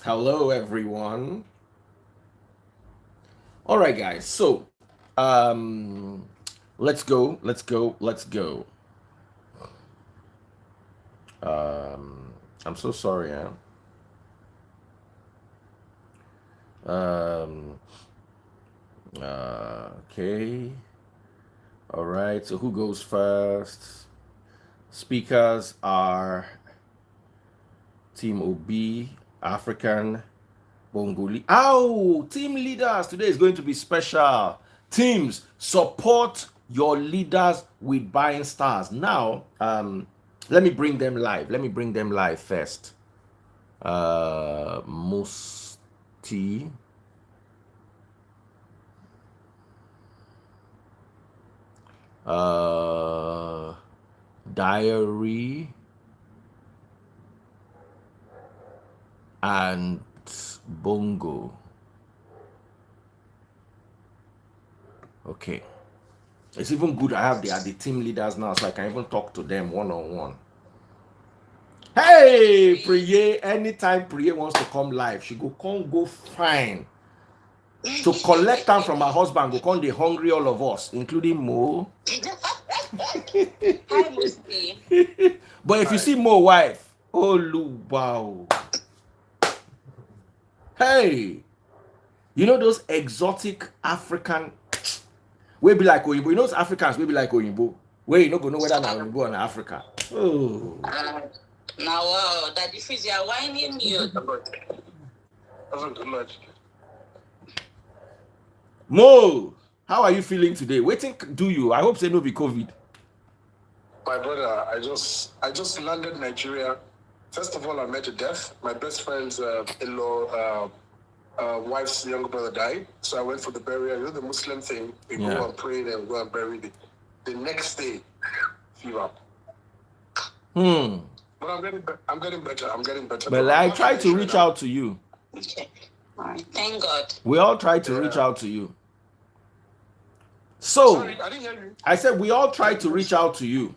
Hello, everyone. All right, guys. So, um, let's go. Let's go. Let's go. Um, I'm so sorry. Huh? Um, okay. All right. So, who goes first? Speakers are Team OB, African, Bongoli. Oh, team leaders. Today is going to be special. Teams, support your leaders with buying stars. Now, let me bring them live. Let me bring them live first. Musti. Uh, Diary. And Bongo. Okay. It's even good I have the team leaders now, so I can even talk to them one-on-one. Hey, Priye, anytime Priye wants to come live, she go fine. To collect time from her husband, go come dey hungry all of us, including Mo. Hi, Musti. But if you see Mo wife, oh wow. Hey, you know those exotic African wey be like Oyinbo, you know those Africans wey be like Oyinbo, where you no go know whether na Oyinbo or na Africa. Oh. Now, wow, Daddy Freeze, you are whining you. Mo, how are you feeling today? Wetin do you? I hope say no be COVID. My brother, I just landed Nigeria. First of all, I met a death. My best friend's in-law wife's younger brother died. So I went for the burial. You know the Muslim thing. We go and pray and go and bury the next day. Fever. But I'm getting better. I'm getting better. But I tried to reach out to you. Okay. All right. Thank God. We all tried to reach out to you. So, sorry, I didn't hear you. I said we all tried to reach out to you.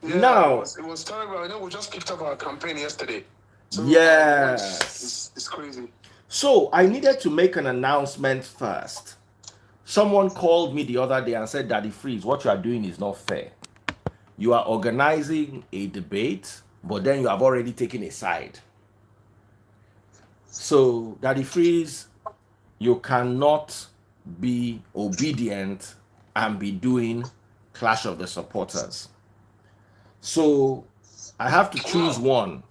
Yeah, now, it was terrible. I know we just kicked off our campaign yesterday. So yes. It's crazy. So, I needed to make an announcement first. Someone called me the other day and said, Daddy Freeze, what you are doing is not fair. You are organizing a debate, but then you have already taken a side. So, Daddy Freeze, you cannot be obedient and be doing Clash of the Supporters. So, I have to choose one.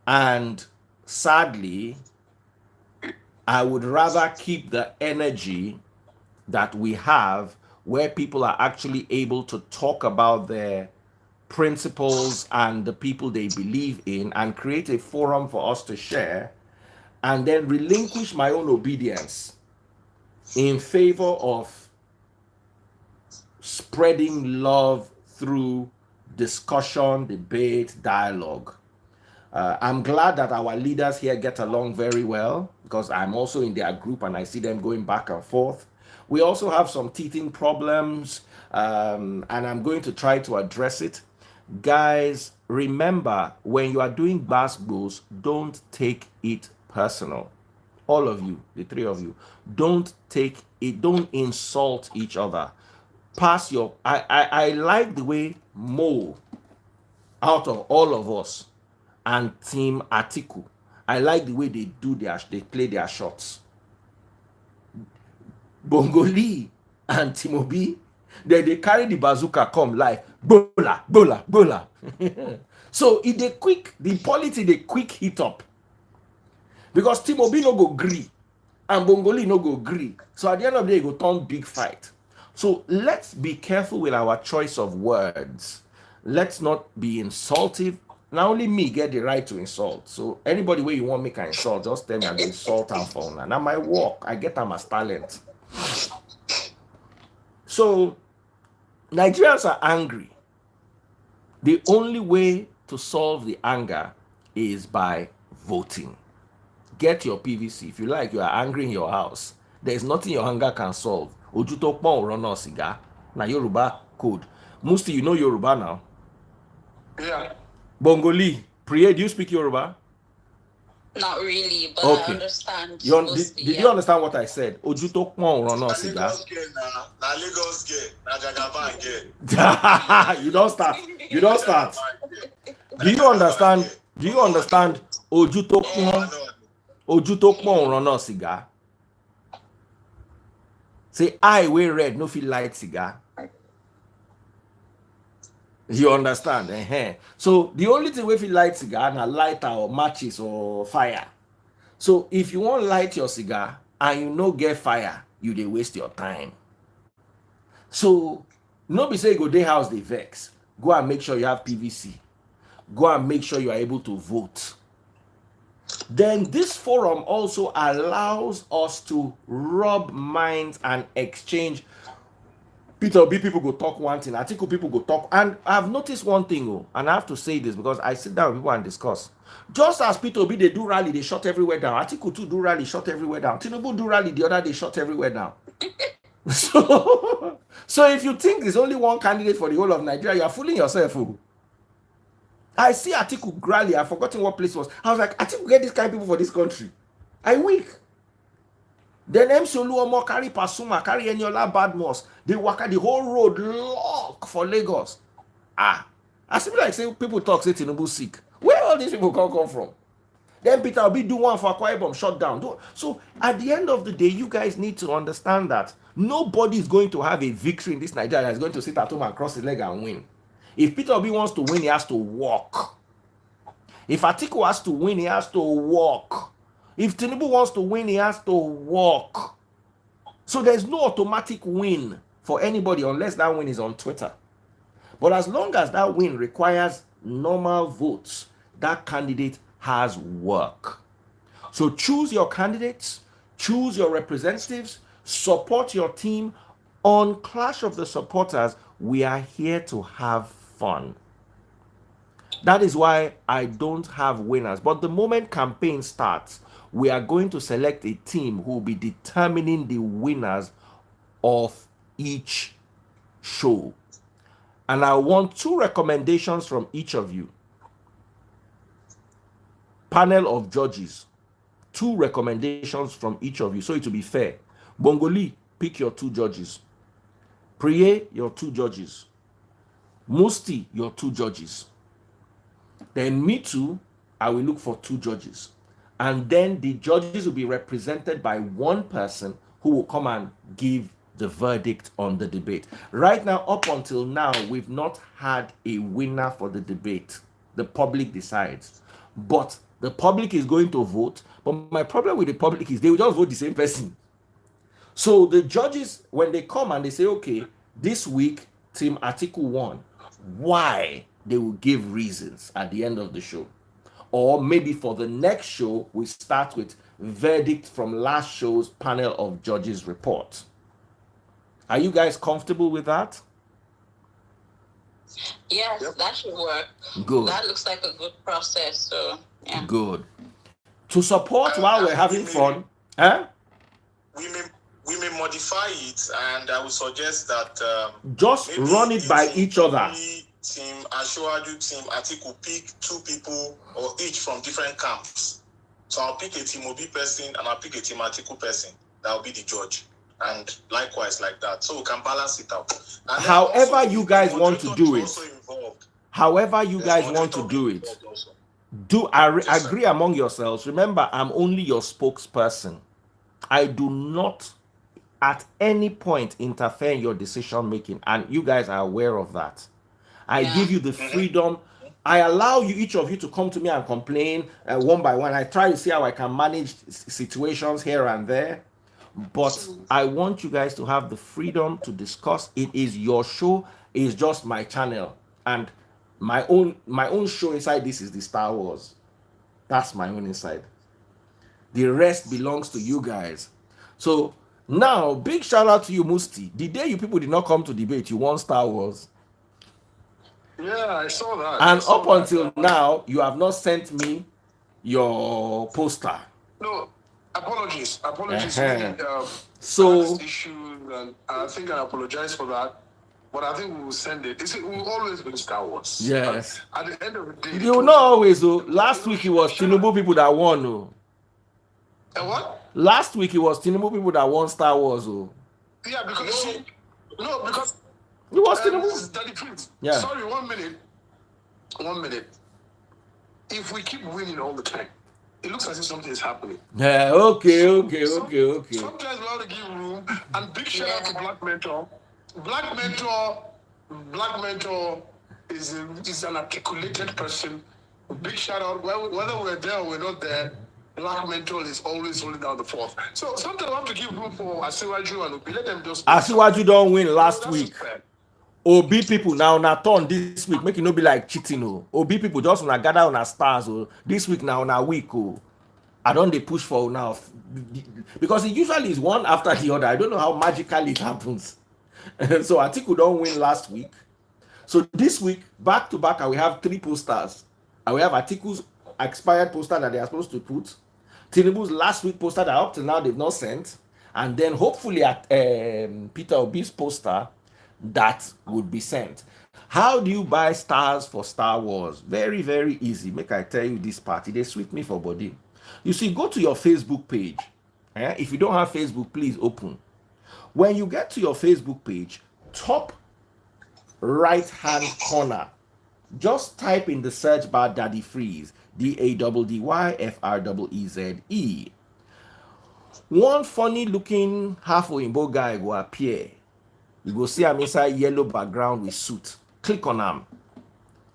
And sadly, I would rather keep the energy that we have where people are actually able to talk about their principles and the people they believe in and create a forum for us to share, and then relinquish my own obedience in favor of spreading love through discussion, debate, dialogue. I'm glad that our leaders here get along very well because I'm also in their group and I see them going back and forth. We also have some teething problems, and I'm going to try to address it. Guys, remember, when you are doing basketballs, don't take it personal. All of you, the three of you, don't take it, don't insult each other. Pass your, I like the way Mo, out of all of us, and Team Atiku, I like the way they play their shots. Bongoli and Timobi, they carry the bazooka come like bola, bola, bola. So if they quick, the polity they quick hit up. Because Timobi no go gree and Bongoli no go gree. So at the end of the day, it go turn big fight. So let's be careful with our choice of words. Let's not be insultive. Not only me get the right to insult. So anybody where you want me can insult, just tell me I go insult and phone. Now my work, I get them as talent. So Nigerians are angry. The only way to solve the anger is by voting. Get your PVC. If you like, you are angry in your house. There is nothing your anger can solve. Ojuto pon run cigar. Na Yoruba code. Musti, you know Yoruba now? Yeah. Bongoli. Priye, do you speak Yoruba? Not really, but I Okay. understand Did mostly. you understand what I said? Ojú tó pọ́n ò ràn náà Na sìgá. Lagos girl na Lagos girl na Jagaban girl. You don't start. You don't start. Do you understand? Do you understand? Ojú tó pọ́n ò ràn náà sìgá. Say eye wey red no fit light cigar. You understand? So the only thing wey fit light cigar na lighter or matches or fire. So if you want light your cigar and you no get fire, you dey waste your time. So no be say you go dey house dey vex. Go and make sure you have PVC. Go and make sure you are able to vote. Then this forum also allows us to rub minds and exchange. Peter Obi people go talk one thing, Atiku people go talk. And I've noticed one thing, and I have to say this because I sit down with people and discuss. Just as Peter Obi, they do rally, they shut everywhere down. Atiku too do rally, shut everywhere down. Tinubu do rally, the other they shut everywhere down. So if you think there's only one candidate for the whole of Nigeria, you are fooling yourself. I see Atiku rally, I've forgotten what place it was. I was like, Atiku get this kind of people for this country. I weak. Then MC Oluomo carry Pasuma, carry Eniola Badmus. They walk the whole road lock for Lagos. I see like say people talk, say Tinubu sick. Where all these people come from? Then Peter Obi do one for Akwa Ibom, shut down. So at the end of the day, you guys need to understand that nobody is going to have a victory in this Nigeria that is going to sit at home and cross his leg and win. If Peter Obi wants to win, he has to walk. If Atiku has to win, he has to walk. If Tinubu wants to win, he has to walk. So there's no automatic win for anybody unless that win is on Twitter. But as long as that win requires normal votes, that candidate has work. So choose your candidates, choose your representatives, support your team. On Clash of the Supporters, we are here to have fun. That is why I don't have winners. But the moment campaign starts, we are going to select a team who will be determining the winners of each show. And I want 2 recommendations from each of you. Panel of judges. 2 recommendations from each of you, so it will be fair. Bongoli, pick your 2 judges. Priye, your 2 judges. Musti, your 2 judges. Then me too, I will look for 2 judges. And then the judges will be represented by one person who will come and give the verdict on the debate. Right now, up until now, we've not had a winner for the debate. The public decides. But the public is going to vote. But my problem with the public is they will just vote the same person. So the judges, when they come and they say, okay, this week, Team Atiku won. Why? They will give reasons at the end of the show. Or maybe for the next show, we start with verdict from last show's panel of judges report. Are you guys comfortable with that? Yes, that should work. Good. That looks like a good process. So, yeah. Good. To support while we're having fun, huh? We may modify it, and I would suggest that just run it by each other. Team Ashwaju, Team Atiku pick 2 people or each from different camps. So I'll pick a Team Obi person and I'll pick a Team Atiku person. That'll be the judge. And likewise like that. So we can balance it out. And however you guys want to do it. However you There's guys want to do it. Agree among yourselves. Remember, I'm only your spokesperson. I do not at any point interfere in your decision making. And you guys are aware of that. I give you the freedom. I allow you, each of you, to come to me and complain one by one. I try to see how I can manage situations here and there. But I want you guys to have the freedom to discuss. It is your show. It's just my channel. And my own show inside this is the Star Wars. That's my own inside. The rest belongs to you guys. So now, big shout out to you, Musti. The day you people did not come to debate, you won Star Wars. Yeah, I saw that. And up until now, you have not sent me your poster. No, apologies. So issues, and I think I apologize for that. but I think we will send it. It will always be Star Wars. Yes. At the end of the day, You not always. Oh, last week it was Tinubu people that won. Oh. And what? Last week it was Tinubu people that won Star Wars. Oh. Yeah, because because it was Tinubu. Daddy Prince. Yeah. Sorry, 1 minute. 1 minute. If we keep winning all the time, it looks as if something is happening. Yeah. Okay. Sometimes we have to give room. And big shout out to Black Mentor. Black Mentor is an articulated person. Big shout out. Whether we're there or we're not there, Black Mentor is always holding down the fort. So sometimes we have to give room for Asiwaju and Obi. Let them just. Asiwaju don't win last week. Obi people now turn this week. Make it no be like cheating. Oh. Obi people just wanna gather on our stars. Oh. This week now on our week. Oh. I don't they push for now because it usually is one after the other. I don't know how magically it happens. So Atiku don't win last week. So this week, back to back, I will have 3 posters. I will have Atiku's expired poster that they are supposed to put, Tinubu's last week poster that up till now they've not sent, and then hopefully at Peter Obi's poster that would be sent. How do you buy stars for Star Wars? Very, very easy. Make I tell you this party. They sweep me for body. You see, go to your Facebook page. If you don't have Facebook, please open. When you get to your Facebook page, top right hand corner, just type in the search bar Daddy Freeze, DADDYFREEZE. One funny looking half Oyinbo guy will appear. You go see him inside yellow background with suit. Click on him.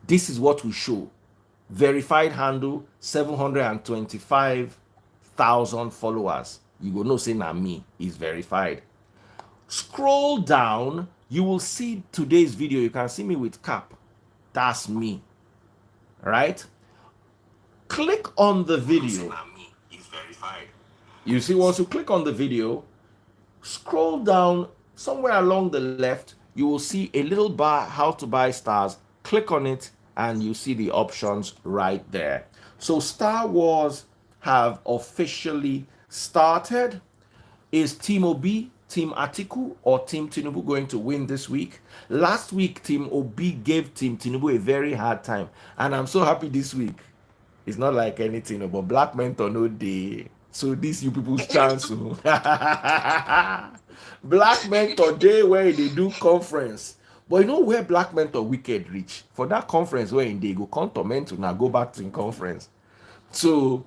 This is what we show. Verified handle, 725,000 followers. You go know say na me is verified. Scroll down, you will see today's video. You can see me with cap. That's me. Right? Click on the video. You see, once you click on the video, scroll down somewhere along the left, you will see a little bar, how to buy stars. Click on it and you see the options right there. So Star Wars have officially started. Is Team Obi, Team Atiku, or Team Tinubu going to win this week? Last week, Team Obi gave Team Tinubu a very hard time. And I'm so happy this week. It's not like anything, but Black Mentor no day. So this you people's chance. Black Mentor day where they do conference. But you know where Black Mentor wicked reach? For that conference where they go come torment now go back to the conference. So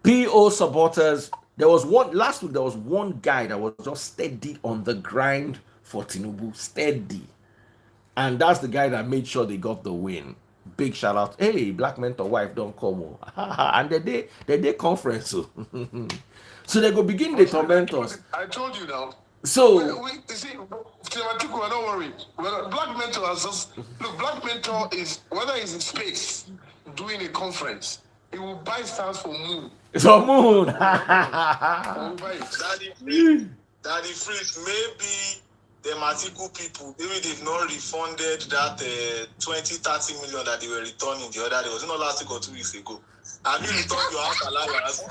PO supporters, there was one last week, there was one guy that was just steady on the grind for Tinubu. Steady. And that's the guy that made sure they got the win. Big shout out. Hey, Black Mentor wife don't come. And the day conference. So they go begin the torment us. I told you now. So you see, don't worry. Black Mentor has just look. Black Mentor is whether he's in space doing a conference, he will buy stars for Moon. So Moon. Daddy Freeze, maybe the Atiku people, maybe they've not refunded that 20-30 million that they were returning the other day. Was it not last week or 2 weeks ago? Have you returned your house allowance?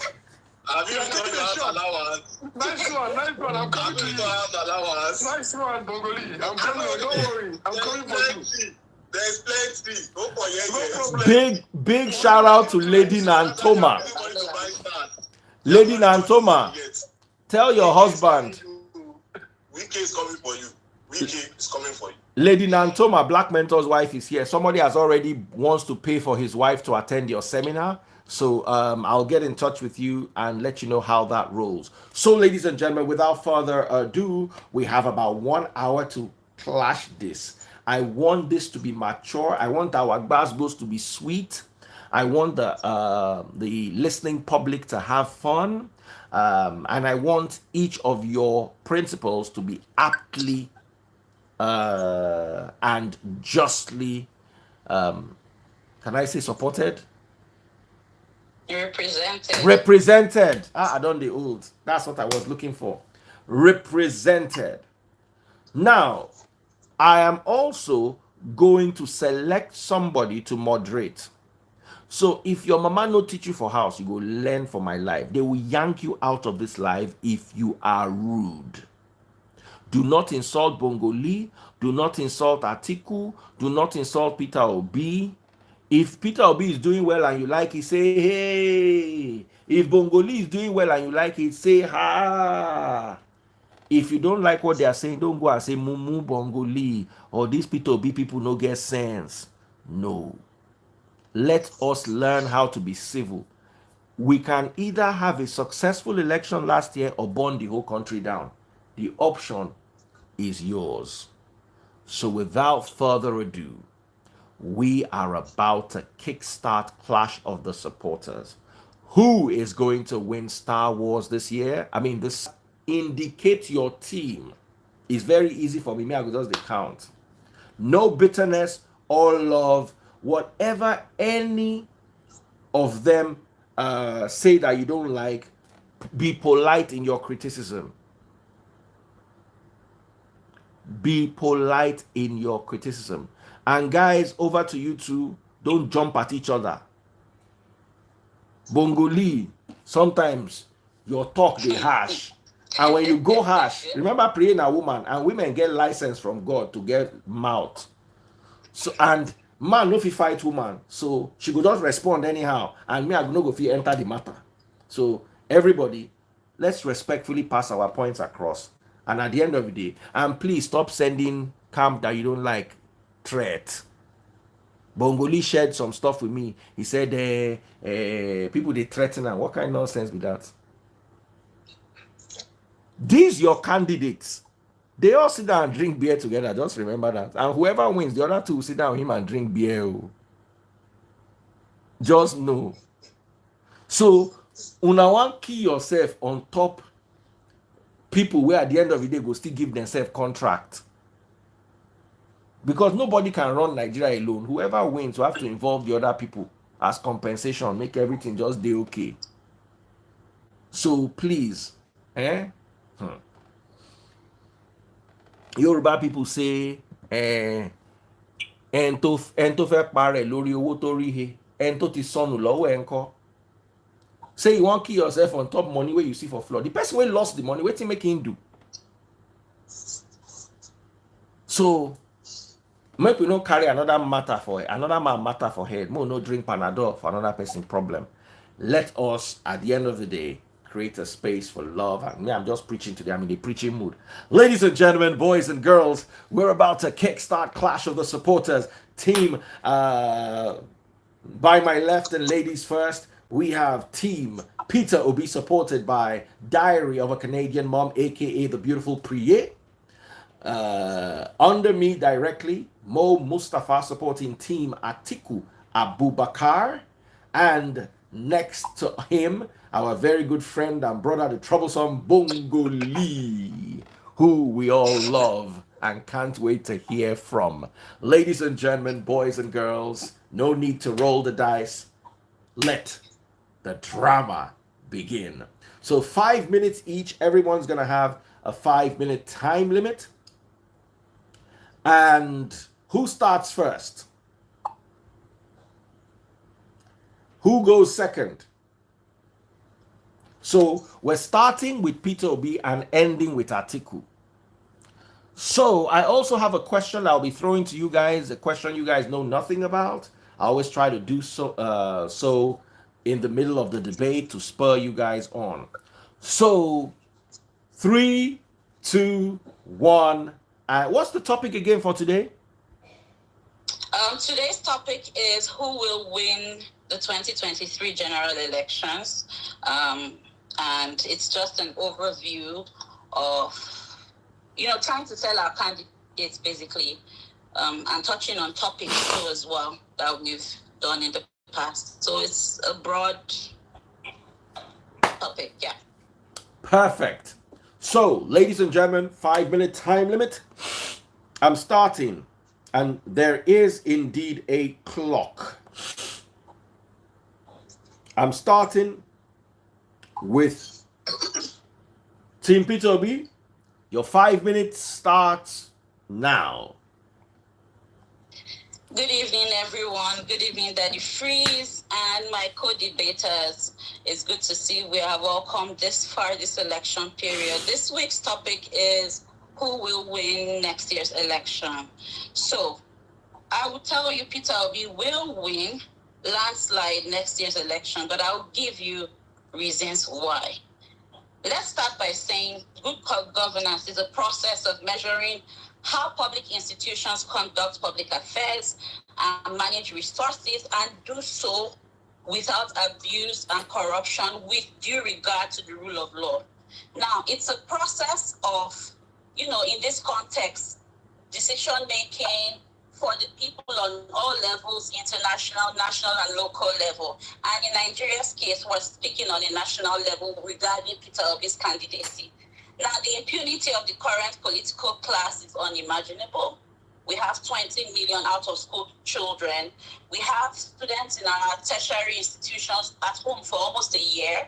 Have you returned your house allowance? Nice one. I'm coming to you. Nice one, Bogoli. I'm coming. Don't worry. I'm coming for you. There's plenty. Big shout out to Lady Nantoma. Lady Nantoma, tell your husband. Wiki is coming for you. Wiki is coming for you. Lady Nantoma, Black Mentor's wife, is here. Somebody has already wants to pay for his wife to attend your seminar. So I'll get in touch with you and let you know how that rolls. So, ladies and gentlemen, without further ado, we have about 1 hour to clash this. I want this to be mature. I want our Gbasgbos to be sweet. I want the listening public to have fun. And I want each of your principles to be aptly and justly, can I say supported? Represented. I done the old. That's what I was looking for. Represented. Now, I am also going to select somebody to moderate. So if your mama no teach you for house, you go learn for my life. They will yank you out of this life if you are rude. Do not insult Bongo Lee. Do not insult Atiku. Do not insult Peter Obi. If Peter Obi is doing well and you like it, say hey. If Bongo Lee is doing well and you like it, say ha. If you don't like what they are saying, don't go and say Mumu Bongo Lee or these Peter Obi people no get sense. No. Let us learn how to be civil. We can either have a successful election last year or burn the whole country down. The option is yours. So without further ado, we are about to kickstart Clash of the Supporters. Who is going to win Star Wars this year? I mean, this indicate your team. It's very easy for me. Me, I go just the count. No bitterness or love. Whatever any of them say that you don't like, be polite in your criticism. Be polite in your criticism. And guys, over to you too. Don't jump at each other. Bongo Lee, sometimes your talk they harsh. And when you go harsh, remember praying a woman, and women get license from God to get mouth. So, and man no fit fight woman, so she could just respond anyhow, and me I no go fit enter the matter. So everybody, let's respectfully pass our points across, and at the end of the day, and please stop sending camp that you don't like threat. Bongo Lee shared some stuff with me. He said people they threaten, and what kind of nonsense with that? These your candidates, they all sit down and drink beer together. Just remember that. And whoever wins, the other two will sit down with him and drink beer. Just know. So, una want kill yourself on top people where at the end of the day go still give themselves contract. Because nobody can run Nigeria alone. Whoever wins will have to involve the other people as compensation, make everything just be okay. So please, Yoruba people say, ẹn tó fẹ́ parẹ́ lórí owó tó rí he, ẹn tó ti sọnù lọ́wọ́ ẹ̀ ńkọ́. Say you wan kill yourself on top money wey you see for floor. The person wey lost the money, wetin make him do? So make we no carry another man matter for head. Mo no drink Panadol for another person problem. Let us, at the end of the day, create a space for love. And me, I'm just preaching today. I'm in the preaching mood. Ladies and gentlemen, boys and girls, we're about to kickstart Clash of the Supporters. Team, by my left and ladies first, we have Team Peter Obi, supported by Diary of a Canadian Mom, aka the beautiful Priye. Under me directly, Mo Mustafa, supporting Team Atiku Abubakar. And next to him, our very good friend and brother, the troublesome Bongo Lee, who we all love and can't wait to hear from. Ladies and gentlemen, boys and girls, no need to roll the dice. Let the drama begin. So 5 minutes each. Everyone's going to have a 5-minute time limit. And who starts first? Who goes second? So we're starting with Peter Obi and ending with Atiku. So I also have a question I'll be throwing to you guys, a question you guys know nothing about. I always try to do so in the middle of the debate to spur you guys on. So 3, 2, 1. What's the topic again for today? Today's topic is who will win the 2023 general elections. And it's just an overview of, trying to tell our candidates basically, and touching on topics too as well that we've done in the past. So it's a broad topic, yeah. Perfect. So, ladies and gentlemen, 5-minute time limit. I'm starting, and there is indeed a clock. I'm starting with Team Peter Obi. Your 5 minutes starts now. Good evening, everyone. Good evening, Daddy Freeze and my co-debaters. It's good to see we have all come this far this election period. This week's topic is who will win next year's election. So I will tell you Peter Obi will win landslide next year's election, but I'll give you reasons why. Let's start by saying good governance is a process of measuring how public institutions conduct public affairs and manage resources, and do so without abuse and corruption, with due regard to the rule of law. Now, it's a process of, in this context, decision making for the people on all levels, international, national, and local level. And in Nigeria's case, we're speaking on a national level regarding Peter Obi's candidacy. Now, the impunity of the current political class is unimaginable. We have 20 million out-of-school children. We have students in our tertiary institutions at home for almost a year.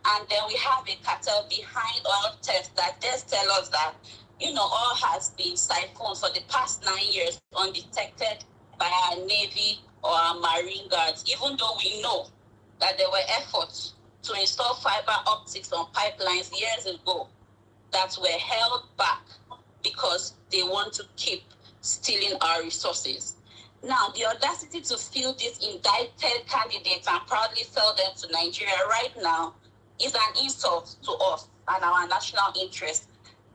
And then we have a cartel behind oil theft that does tell us that, oil has been siphoned for the past 9 years undetected by our Navy or our Marine Guards, even though we know that there were efforts to install fiber optics on pipelines years ago that were held back because they want to keep stealing our resources. Now, the audacity to fill these indicted candidates and proudly sell them to Nigeria right now is an insult to us and our national interest,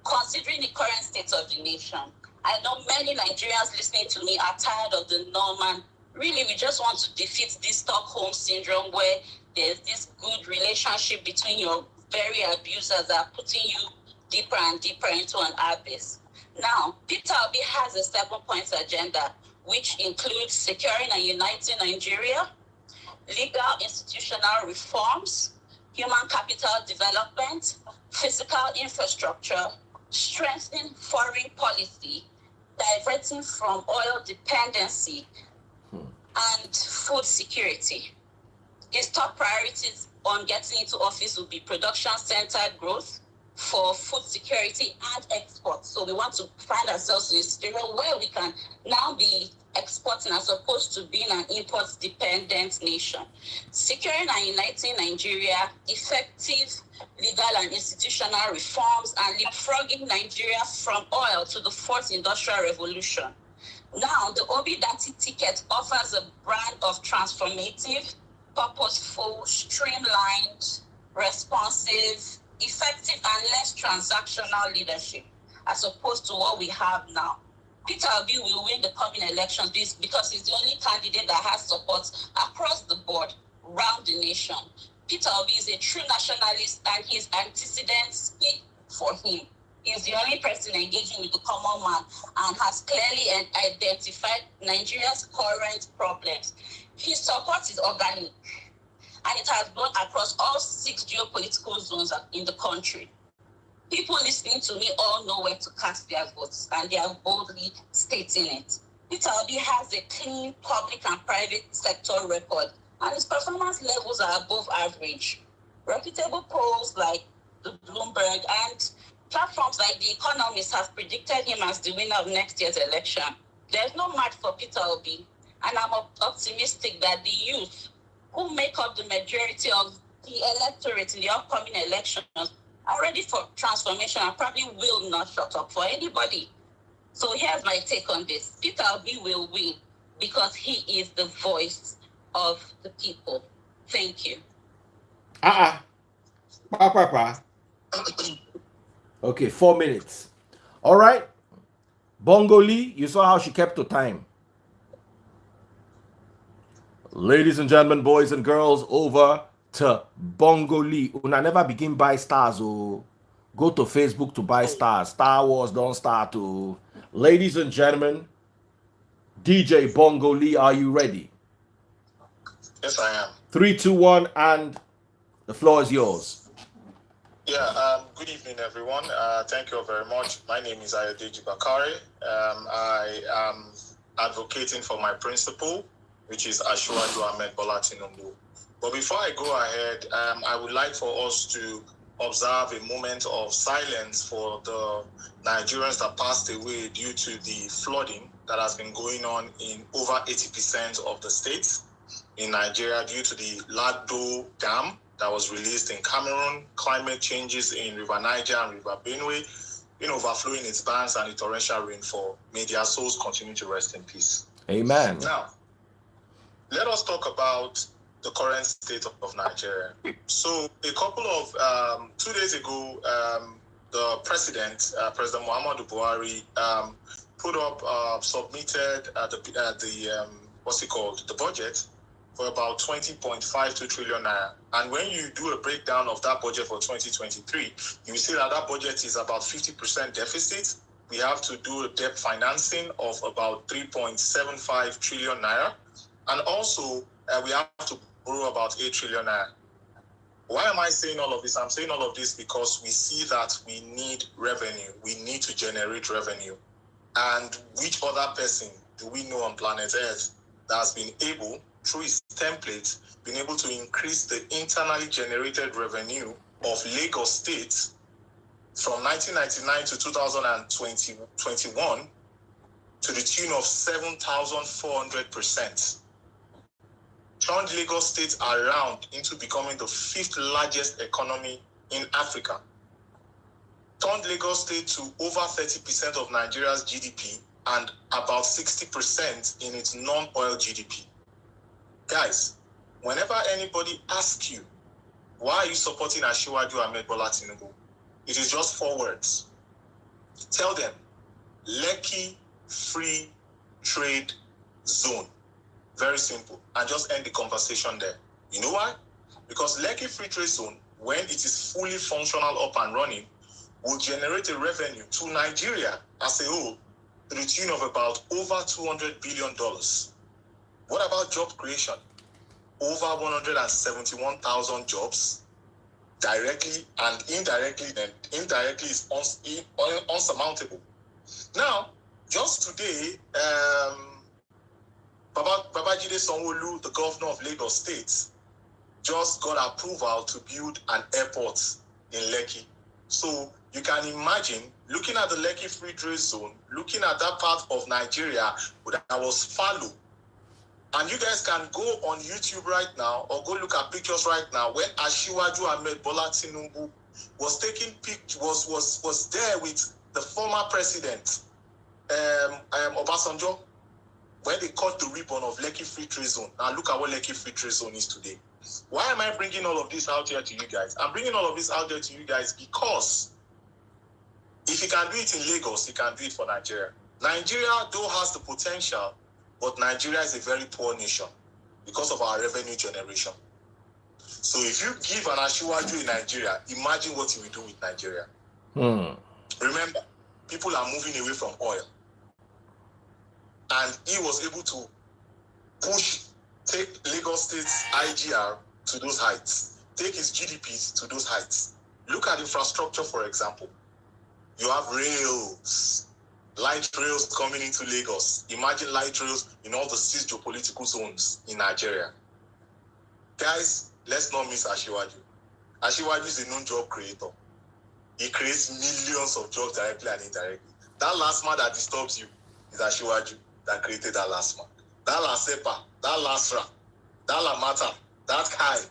considering the current state of the nation. I know many Nigerians listening to me are tired of the norm, and really we just want to defeat this Stockholm syndrome where there's this good relationship between your very abusers that are putting you deeper and deeper into an abyss. Now, Peter Obi has a 7-point agenda, which includes securing and uniting Nigeria, legal institutional reforms, human capital development, physical infrastructure, strengthening foreign policy, diverting from oil dependency, and food security. His top priorities on getting into office will be production-centered growth for food security and export. So we want to find ourselves in a scenario where we can now be exporting as opposed to being an import-dependent nation. Securing and uniting Nigeria, effective legal and institutional reforms, and leapfrogging Nigeria from oil to the fourth industrial revolution. Now, the Obi Dati ticket offers a brand of transformative, purposeful, streamlined, responsive, effective, and less transactional leadership, as opposed to what we have now. Peter Obi will win the coming elections because he's the only candidate that has support across the board around the nation. Peter Obi is a true nationalist, and his antecedents speak for him. He's the only person engaging with the common man and has clearly identified Nigeria's current problems. His support is organic, and it has gone across all 6 geopolitical zones in the country. People listening to me all know where to cast their votes, and they are boldly stating it. Peter Obi has a clean public and private sector record, and his performance levels are above average. Reputable polls like the Bloomberg and platforms like The Economist have predicted him as the winner of next year's election. There's no match for Peter Obi, and I'm optimistic that the youth, who make up the majority of the electorate in the upcoming elections, are ready for transformation and probably will not shut up for anybody. So here's my take on this. Peter Obi will win because he is the voice of the people. Thank you. Okay, 4 minutes. All right. Bongo Lee, you saw how she kept to time. Ladies and gentlemen, boys and girls, over to Bongo Lee. Una never begin buy stars. Oh, go to Facebook to buy stars. Star Wars don't start. Oh, ladies and gentlemen, DJ Bongo Lee, are you ready? Yes, I am. 3, 2, 1, and the floor is yours. Yeah, good evening, everyone. Thank you very much. My name is Ayodeji Bakari. I am advocating for my principal, which is Asiwaju Ahmed Bola Tinubu. But before I go ahead, I would like for us to observe a moment of silence for the Nigerians that passed away due to the flooding that has been going on in over 80% of the states in Nigeria due to the Lado Dam that was released in Cameroon, climate changes in River Niger and River Benue, overflowing its banks and the torrential rainfall. May their souls continue to rest in peace. Amen. Now, let us talk about the current state of Nigeria. So, a couple of 2 days ago, the president, President Muhammadu Buhari, submitted the budget for about 20.52 trillion naira. And when you do a breakdown of that budget for 2023, you see that budget is about 50% deficit. We have to do a debt financing of about 3.75 trillion naira. And also, we have to borrow about 8 trillion naira. Why am I saying all of this? I'm saying all of this because we see that we need revenue. We need to generate revenue. And which other person do we know on planet Earth that has been able, through its template, been able to increase the internally generated revenue of Lagos State from 1999 to 2021 to the tune of 7,400%. Turned Lagos State around into becoming the 5th largest economy in Africa. Turned Lagos State to over 30% of Nigeria's GDP and about 60% in its non-oil GDP. Guys, whenever anybody asks you, why are you supporting Asiwaju Ahmed Bola Tinubu? It is just 4 words. Tell them, Lekki Free Trade Zone. Very simple. And just end the conversation there. You know why? Because Lekki Free Trade Zone, when it is fully functional, up and running, will generate a revenue to Nigeria as a whole to the tune of about over $200 billion. What about job creation? Over 171,000 jobs, directly and indirectly, and indirectly is unsurmountable. Now, just today, Babajide Sanwo-Olu, the governor of Lagos State, just got approval to build an airport in Lekki. So you can imagine, looking at the Lekki Free Trade Zone, looking at that part of Nigeria that was fallow. And you guys can go on YouTube right now or go look at pictures right now when Asiwaju Ahmed Bola Tinubu was taking pictures, was there with the former president, Obasanjo, when they cut the ribbon of Lekki Free Trade Zone. Now look at what Lekki Free Trade Zone is today. Why am I bringing all of this out here to you guys? I'm bringing all of this out there to you guys because if he can do it in Lagos, he can do it for Nigeria. Nigeria, though, has the potential, but Nigeria is a very poor nation because of our revenue generation. So if you give an Asiwaju in Nigeria, imagine what he will do with Nigeria. Remember, people are moving away from oil. And he was able to take Lagos State's IGR to those heights, take his GDPs to those heights. Look at infrastructure, for example. You have rails, light rails coming into Lagos. Imagine light rails in all the 6 geopolitical zones in Nigeria. Guys, let's not miss Asiwaju. Asiwaju is a known job creator. He creates millions of jobs directly and indirectly. That last man that disturbs you is Asiwaju that created that last man. That last Sepa, that last Ra, that Lamata, that Kai.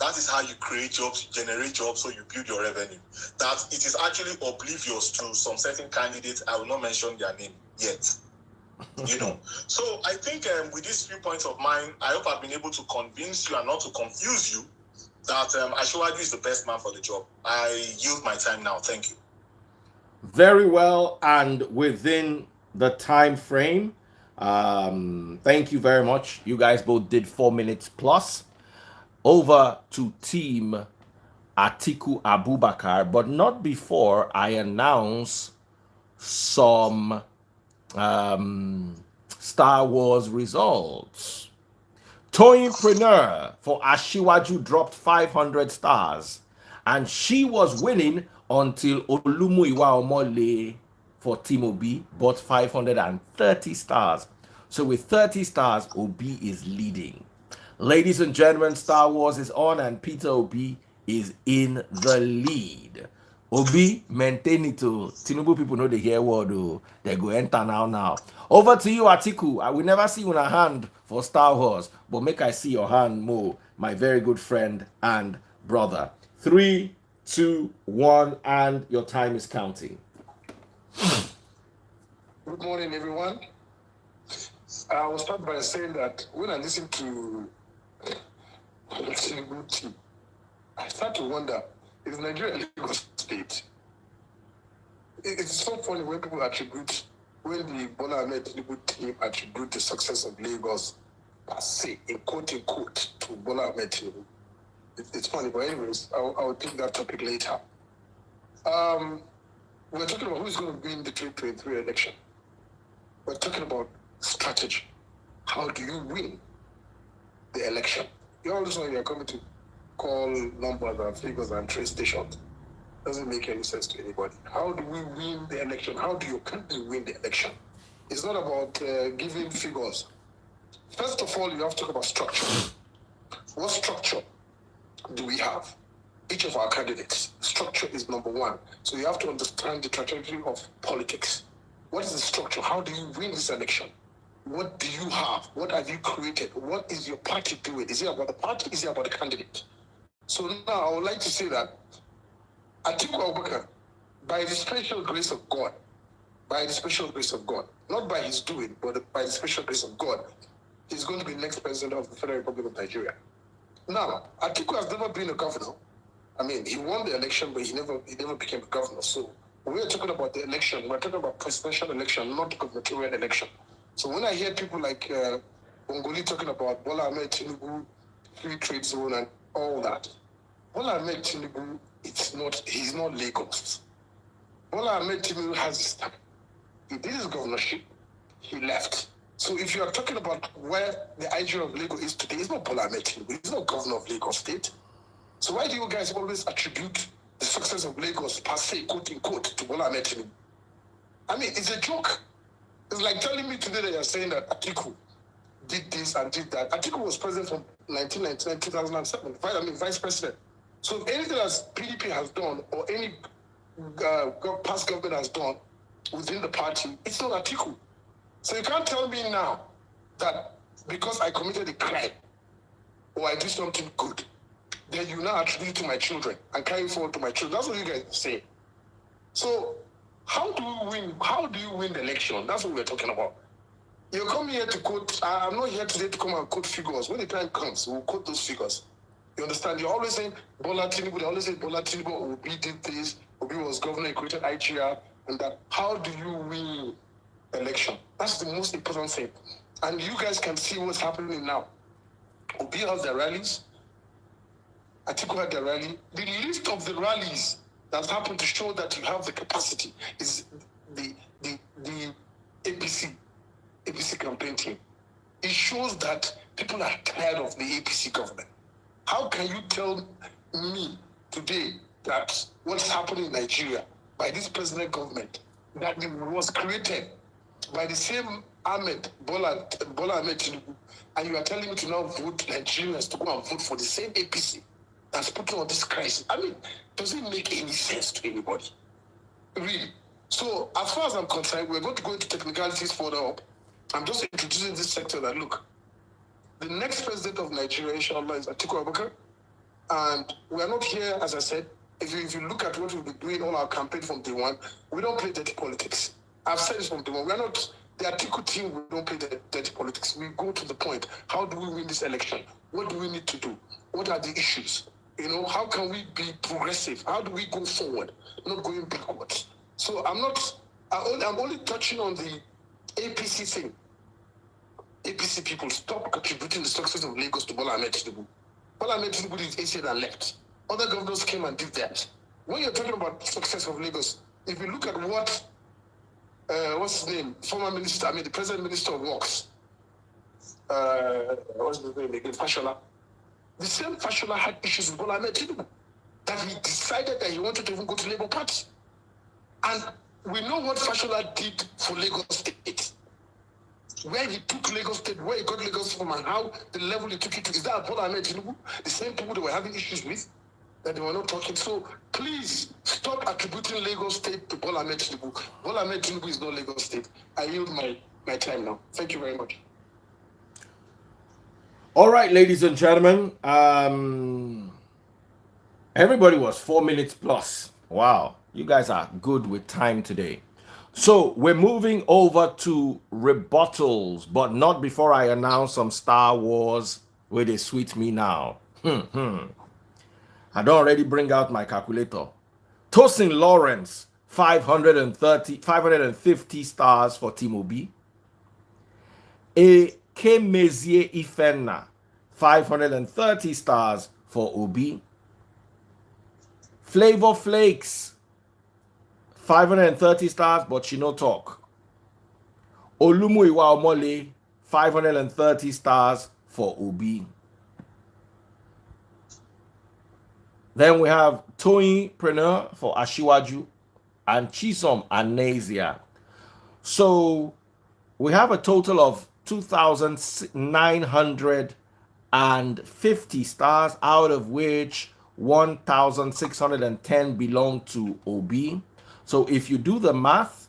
That is how you create jobs, you generate jobs, so you build your revenue. That it is actually oblivious to some certain candidates. I will not mention their name yet. So I think with these few points of mine, I hope I've been able to convince you and not to confuse you that Asiwaju is the best man for the job. I yield my time now. Thank you. Very well, and within the time frame. Thank you very much. You guys both did 4 minutes plus. Over to Team Atiku Abubakar, but not before I announce some Star Wars results. Toyinpreneur for Asiwaju dropped 500 stars, and she was winning until Olumuyiwa Omole for Team Obi bought 530 stars. So with 30 stars, Obi is leading. Ladies and gentlemen, Star Wars is on and Peter Obi is in the lead. Obi, maintain it to Tinubu people know they hear word. They go enter now. Over to you, Atiku. I will never see you in a hand for Star Wars, but make I see your hand more, my very good friend and brother. 3, 2, 1, and your time is counting. Good morning, everyone. I will start by saying that when I listen to Tinubu, I start to wonder, is Nigeria a legal state? It's so funny when people attribute, when the Bola Ahmed Tinubu team attribute the success of Lagos, per se, in quote unquote, to Bola Ahmed Tinubu. It's funny, but anyways, I'll take that topic later. We're talking about who's going to win the 2023 election. We're talking about strategy. How do you win the election? You always know you're coming to call numbers and figures and train stations. Doesn't make any sense to anybody. How do we win the election? How do your country win the election? It's not about giving figures. First of all, you have to talk about structure. What structure do we have? Each of our candidates. Structure is number one. So you have to understand the trajectory of politics. What is the structure? How do you win this election? What do you have? What have you created? What is your party doing? Is it about the party? Is it about the candidate? So now I would like to say that Atiku Abubakar, by the special grace of God, not by his doing, but by the special grace of God, he's going to be the next president of the Federal Republic of Nigeria. Now, Atiku has never been a governor. I mean, he won the election, but he never became a governor. So when we're talking about the election, we're talking about presidential election, not gubernatorial election. So when I hear people like Bongoli talking about Bola Ahmed Tinubu, free trade zone and all that, Bola Ahmed Tinubu, he's not Lagos. Bola Ahmed Tinubu has his time. He did his governorship, he left. So if you are talking about where the IG of Lagos is today, it's not Bola Ahmed Tinubu, he's not governor of Lagos State. So why do you guys always attribute the success of Lagos, per se, quote unquote, to Bola Ahmed Tinubu? I mean, it's a joke. It's like telling me today that you're saying that Atiku did this and did that. Atiku was president from 1999 to 2007, vice president. So if anything that PDP has done or any past government has done within the party, it's not Atiku. So you can't tell me now that because I committed a crime or I did something good, then you now attribute it to my children and carry forward to my children. That's what you guys say. So how do you win the election? That's what we're talking about. You come here to quote, I'm not here today to come and quote figures. When the time comes, we'll quote those figures. You understand? You're always saying Bola Tinubu, they always say Bola Tinubu, Obi did this, Obi was governor, he created IGR, and that. How do you win the election? That's the most important thing. And you guys can see what's happening now. Obi has their rallies, Atiku had their rally. The list of the rallies that happened to show that you have the capacity is the APC campaign team. It shows that people are tired of the APC government. How can you tell me today that what's happening in Nigeria by this president government, that it was created by the same Bola Ahmed Tinubu, and you are telling me to now vote Nigerians to go and vote for the same APC that's putting on this crisis? I mean, does it make any sense to anybody? Really? So, as far as I'm concerned, we're going to go into technicalities further up. I'm just introducing this sector that, look, the next president of Nigeria, inshallah, is Atiku Abubakar. And we are not here, as I said, if you look at what we've been doing on our campaign from day one, we don't play dirty politics. I've said this from day one. We are not the Atiku team, we don't play dirty politics. We go to the point. How do we win this election? What do we need to do? What are the issues? You know, how can we be progressive? How do we go forward, not going backwards? So I'm only touching on the APC thing. APC people, stop attributing the success of Lagos to Bola Ahmed Tinubu. Bola Ahmed Tinubu did AC and left. Other governors came and did that. When you're talking about success of Lagos, if you look at what's his name, the present minister of works, what's his name again, Fashola. The same Fashola had issues with Bola Ahmed Tinubu, that he decided that he wanted to even go to Labour Party. And we know what Fashola did for Lagos State. Where he took Lagos State, where he got Lagos from, and how the level he took it to. Is that Bola Ahmed Tinubu? The same people that were having issues with, that they were not talking. So please stop attributing Lagos State to Bola Ahmed Tinubu. Bola Ahmed Tinubu is not Lagos State. I yield my time now. Thank you very much. All right, ladies and gentlemen. Everybody was 4 minutes plus. Wow, you guys are good with time today. So we're moving over to rebuttals, but not before I announce some Star Wars where they sweet me now. I don't already bring out my calculator. Tosin Lawrence, 550 stars for Team B. A Kemezie Ifena, 530 stars for Obi. Flavor Flakes, 530 stars, but she no talk. Olumuyiwa Omole, 530 stars for Obi. Then we have Toyin Preneur for Ashiwaju and Chisom Anasia. So we have a total of 2,950 stars, out of which 1,610 belong to Obi. So if you do the math,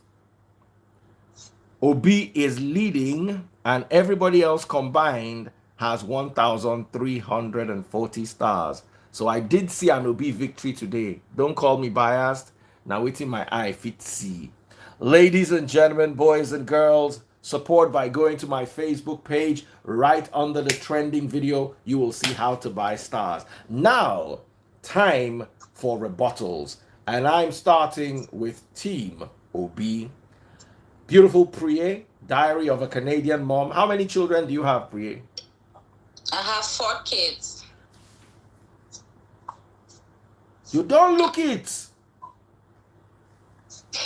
Obi is leading and everybody else combined has 1,340 stars. So I did see an Obi victory today. Don't call me biased. Now waiting my eye fit see. Ladies and gentlemen, boys and girls, support by going to my Facebook page. Right under the trending video, you will see how to buy stars. Now, time for rebuttals. And I'm starting with Team Obi. Beautiful Priye, Diary of a Canadian Mom. How many children do you have, Priye? I have 4 kids. You don't look it.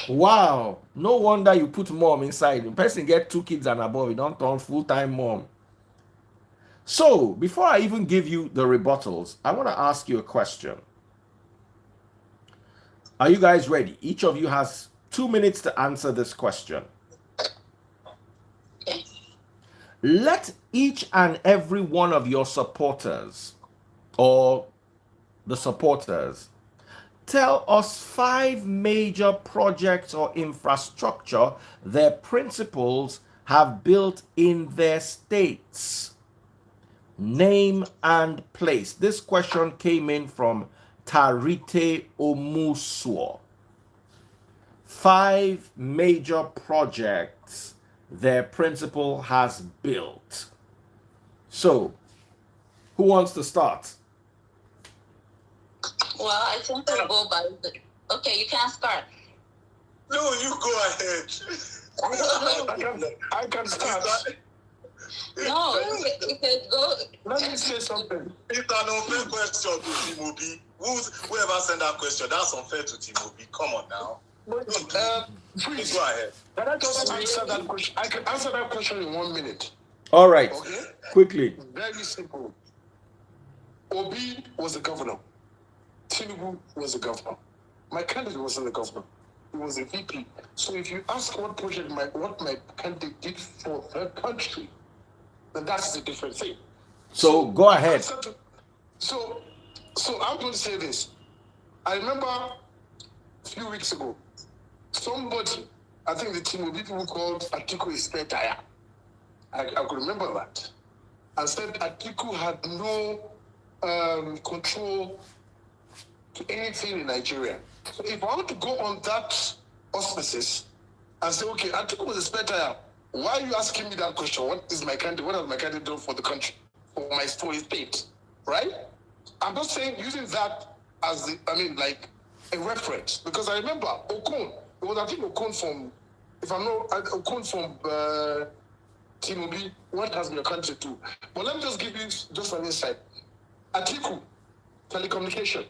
Wow. No wonder you put mom inside. The person get 2 kids and above, you don't turn full-time mom. So, before I even give you the rebuttals, I want to ask you a question. Are you guys ready? Each of you has 2 minutes to answer this question. Okay. Let each and every one of your supporters or the supporters tell us 5 major projects or infrastructure their principals have built in their states. Name and place. This question came in from Tarite Omuswo. 5 major projects their principal has built. So, who wants to start? Well, I think we'll go by the... Okay, you can start. No, you go ahead. I can start. No, you can go. Let me say something. It's an unfair question to Timobi. Whoever sent that question, that's unfair to Timobi. Come on now. Please Go ahead. Can I just answer that question? I can answer that question in 1 minute. All right, Okay? quickly. Very simple. Obi was the governor. Tinubu was the governor. My candidate wasn't the governor. He was a VP. So if you ask what project my candidate did for the country, then that's the different thing. So go ahead. So I'm going to say this. I remember a few weeks ago, somebody, I think the team of people called Atiku a spare tire. I could remember that. And said Atiku had no control to anything in Nigeria. So if I want to go on that auspices and say, okay, Atiku was a spare tire, why are you asking me that question? What has my candidate done for the country, for his state, right? I'm not saying using that as a reference, because I remember Okon. It was I think Okon from, if I'm not Okon from Timobi. What has your country do? But let me just give you just an insight. Atiku, telecommunication.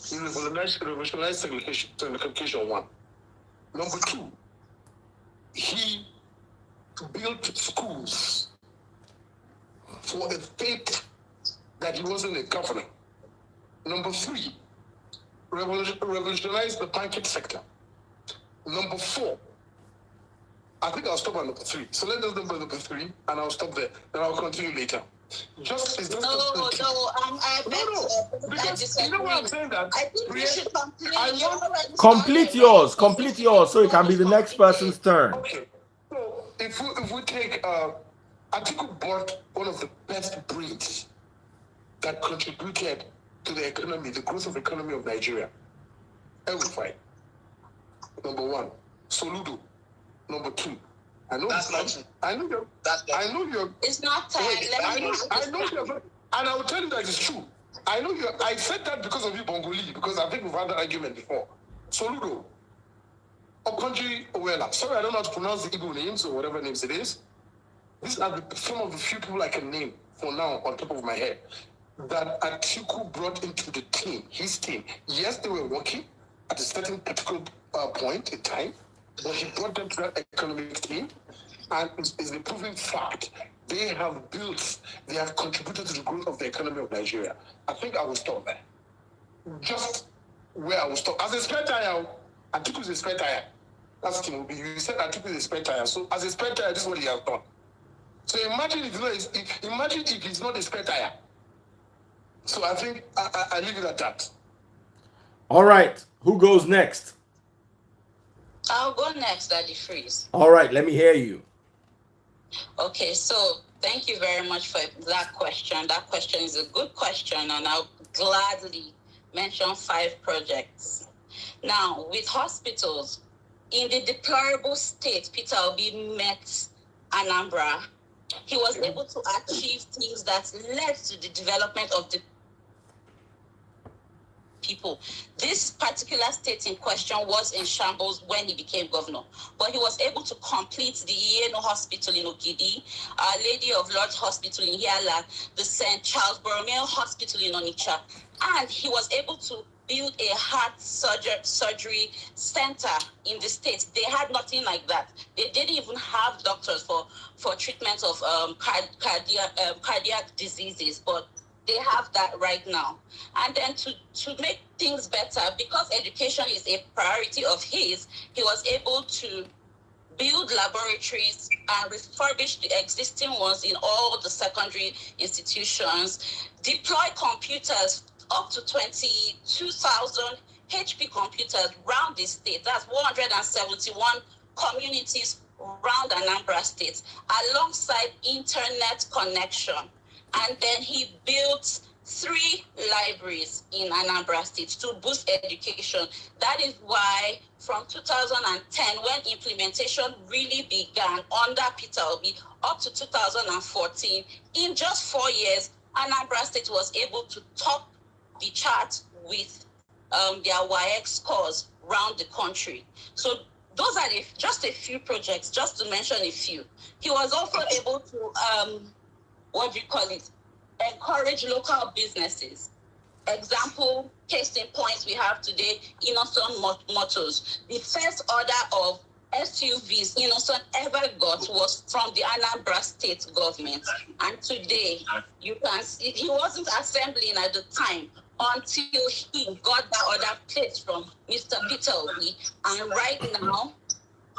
He revolutionized telecommunication 1. Number 2, he built schools for a state that he wasn't a governor. Number 3, revolutionized the banking sector. Number 4, I think I'll stop at number 3. So let us number 3, and I'll stop there. Then I'll continue later. Because Because you know why I'm saying that? I think we should complete. Complete yours, so it can be the next person's turn. Okay. So if we take Atiku bought one of the best breeds that contributed to the economy, the growth of economy of Nigeria. El-Rufai. Number one. Soludo. Number two. I know That's not true. I know you're. I know you're. It's not time. I know you're. And I will tell you that it's true. I know you. I said that because of you, Bongoli, because I think we've had that argument before. Soludo. Okonji Owela. Sorry, I don't know how to pronounce the Igbo names or whatever names it is. These are some of the few people I can name for now on top of my head that Atiku brought into the team, his team. Yes, they were working at a certain particular point in time, but he brought them to that economic team, and it's a proven fact. They have contributed to the growth of the economy of Nigeria. I think I will stop there. Just where I will stop. As a spare tire, Atiku is a spare tire. That's the thing. You said Atiku is a spare tire. So as a spare tire, this is what he has done. So imagine if he's not a spare tire. So I think I leave it at that. All right. Who goes next? I'll go next, Daddy Freeze. All right. Let me hear you. Okay, so thank you very much for that question. That question is a good question, and I'll gladly mention 5 projects. Now, with hospitals, in the deplorable state Peter Obi met Anambra, he was able to achieve things that led to the development of the people. This particular state in question was in shambles when he became governor, but he was able to complete the Ieno Hospital in Ogidi, Our Lady of Lord's Hospital in Yala, the St. Charles Borromeo Hospital in Onitsha, and he was able to build a heart surgery center in the States. They had nothing like that. They didn't even have doctors for treatment of cardiac diseases, but they have that right now. And then to make things better, because education is a priority of his, he was able to build laboratories and refurbish the existing ones in all the secondary institutions, deploy computers, up to 22,000 HP computers around the state. That's 171 communities around Anambra State, alongside internet connection. And then he built 3 libraries in Anambra State to boost education. That is why from 2010, when implementation really began under Peter Obi, up to 2014, in just 4 years, Anambra State was able to top the chart with their WAEC scores around the country. So those are just a few projects, just to mention a few. He was also able to, encourage local businesses. Example, case in point we have today, Innocent Motors. The first order of SUVs Innocent ever got was from the Anambra State government. And today, you can see, he wasn't assembling at the time until he got that order placed from Mr. Peter Obi. And right now,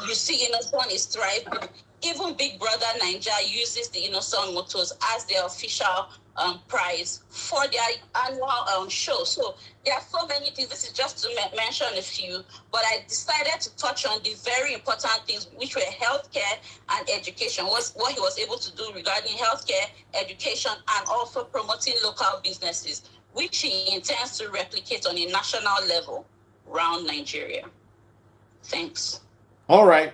you see Innocent is thriving. Even Big Brother Nigeria uses the Innocent Motors as their official prize for their annual show. So there are so many things. This is just to mention a few, but I decided to touch on the very important things, which were healthcare and education. What he was able to do regarding healthcare, education, and also promoting local businesses, which he intends to replicate on a national level around Nigeria. Thanks. All right.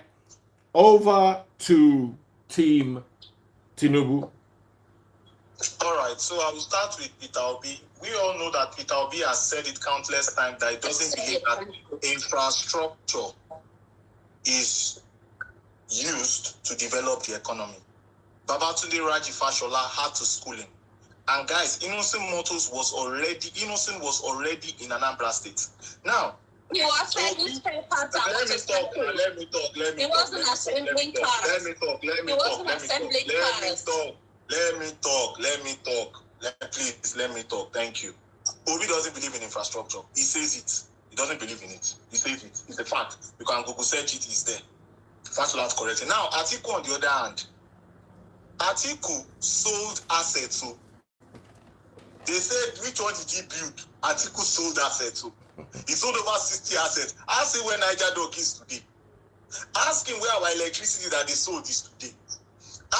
Over to Team Tinubu. All right, so I will start with Peter Obi. We all know that Peter Obi has said it countless times that he doesn't believe that infrastructure is used to develop the economy. Babatunde Raji Fashola had to school him. And guys, Innocent Motors was already in Anambra State. Now, he was sending spare parts. Let me talk. He wasn't assembling cars. Let me talk. Let me talk. Thank you. Obi doesn't believe in infrastructure. He says it. He doesn't believe in it. He says it. It's a fact. You can Google search it. It's there. Facts will have to correct it. Now, Atiku on the other hand, Atiku sold assets. So they said, which one did he build? Atiku sold assets. So he sold over 60 assets. Ask him where Niger Dog is today. Ask him where our electricity that they sold is today.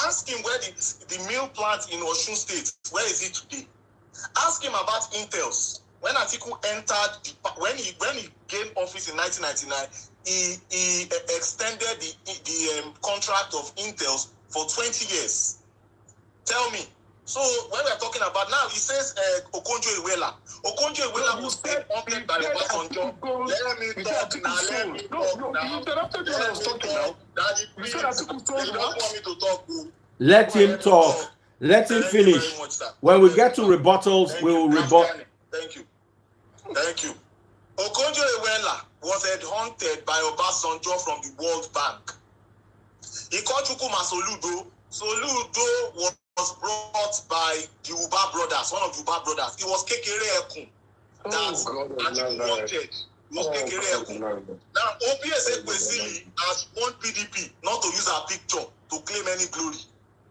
Ask him where the mill plant in Osun State, where is it today? Ask him about Intels. when Atiku entered, when he gained office in 1999, he extended the contract of Intel for 20 years. Tell me. So when we're talking about now, he says Okonjo-Iweala. Okonjo-Iweala was paid on by Obasanjo. Let me talk now. Let me talk now. You interrupted me when I was talking now. Daddy, You please. said Atiku told You that. don't want me to talk. Let him talk. Let him Thank you finish. very much, sir. When we get to rebuttals, Thank we you. will That's rebut. fine. Thank you. Thank you. Okonjo-Iweala was headhunted by Obasanjo from the World Bank. Ikochukwu Soludo. Soludo was brought by the Uba brothers, one of the Uba brothers. It was Kekere Ekun that actually wanted. Was Kekere Ekun. Now, OPS Ekwesili has warned PDP not to use our picture to claim any glory.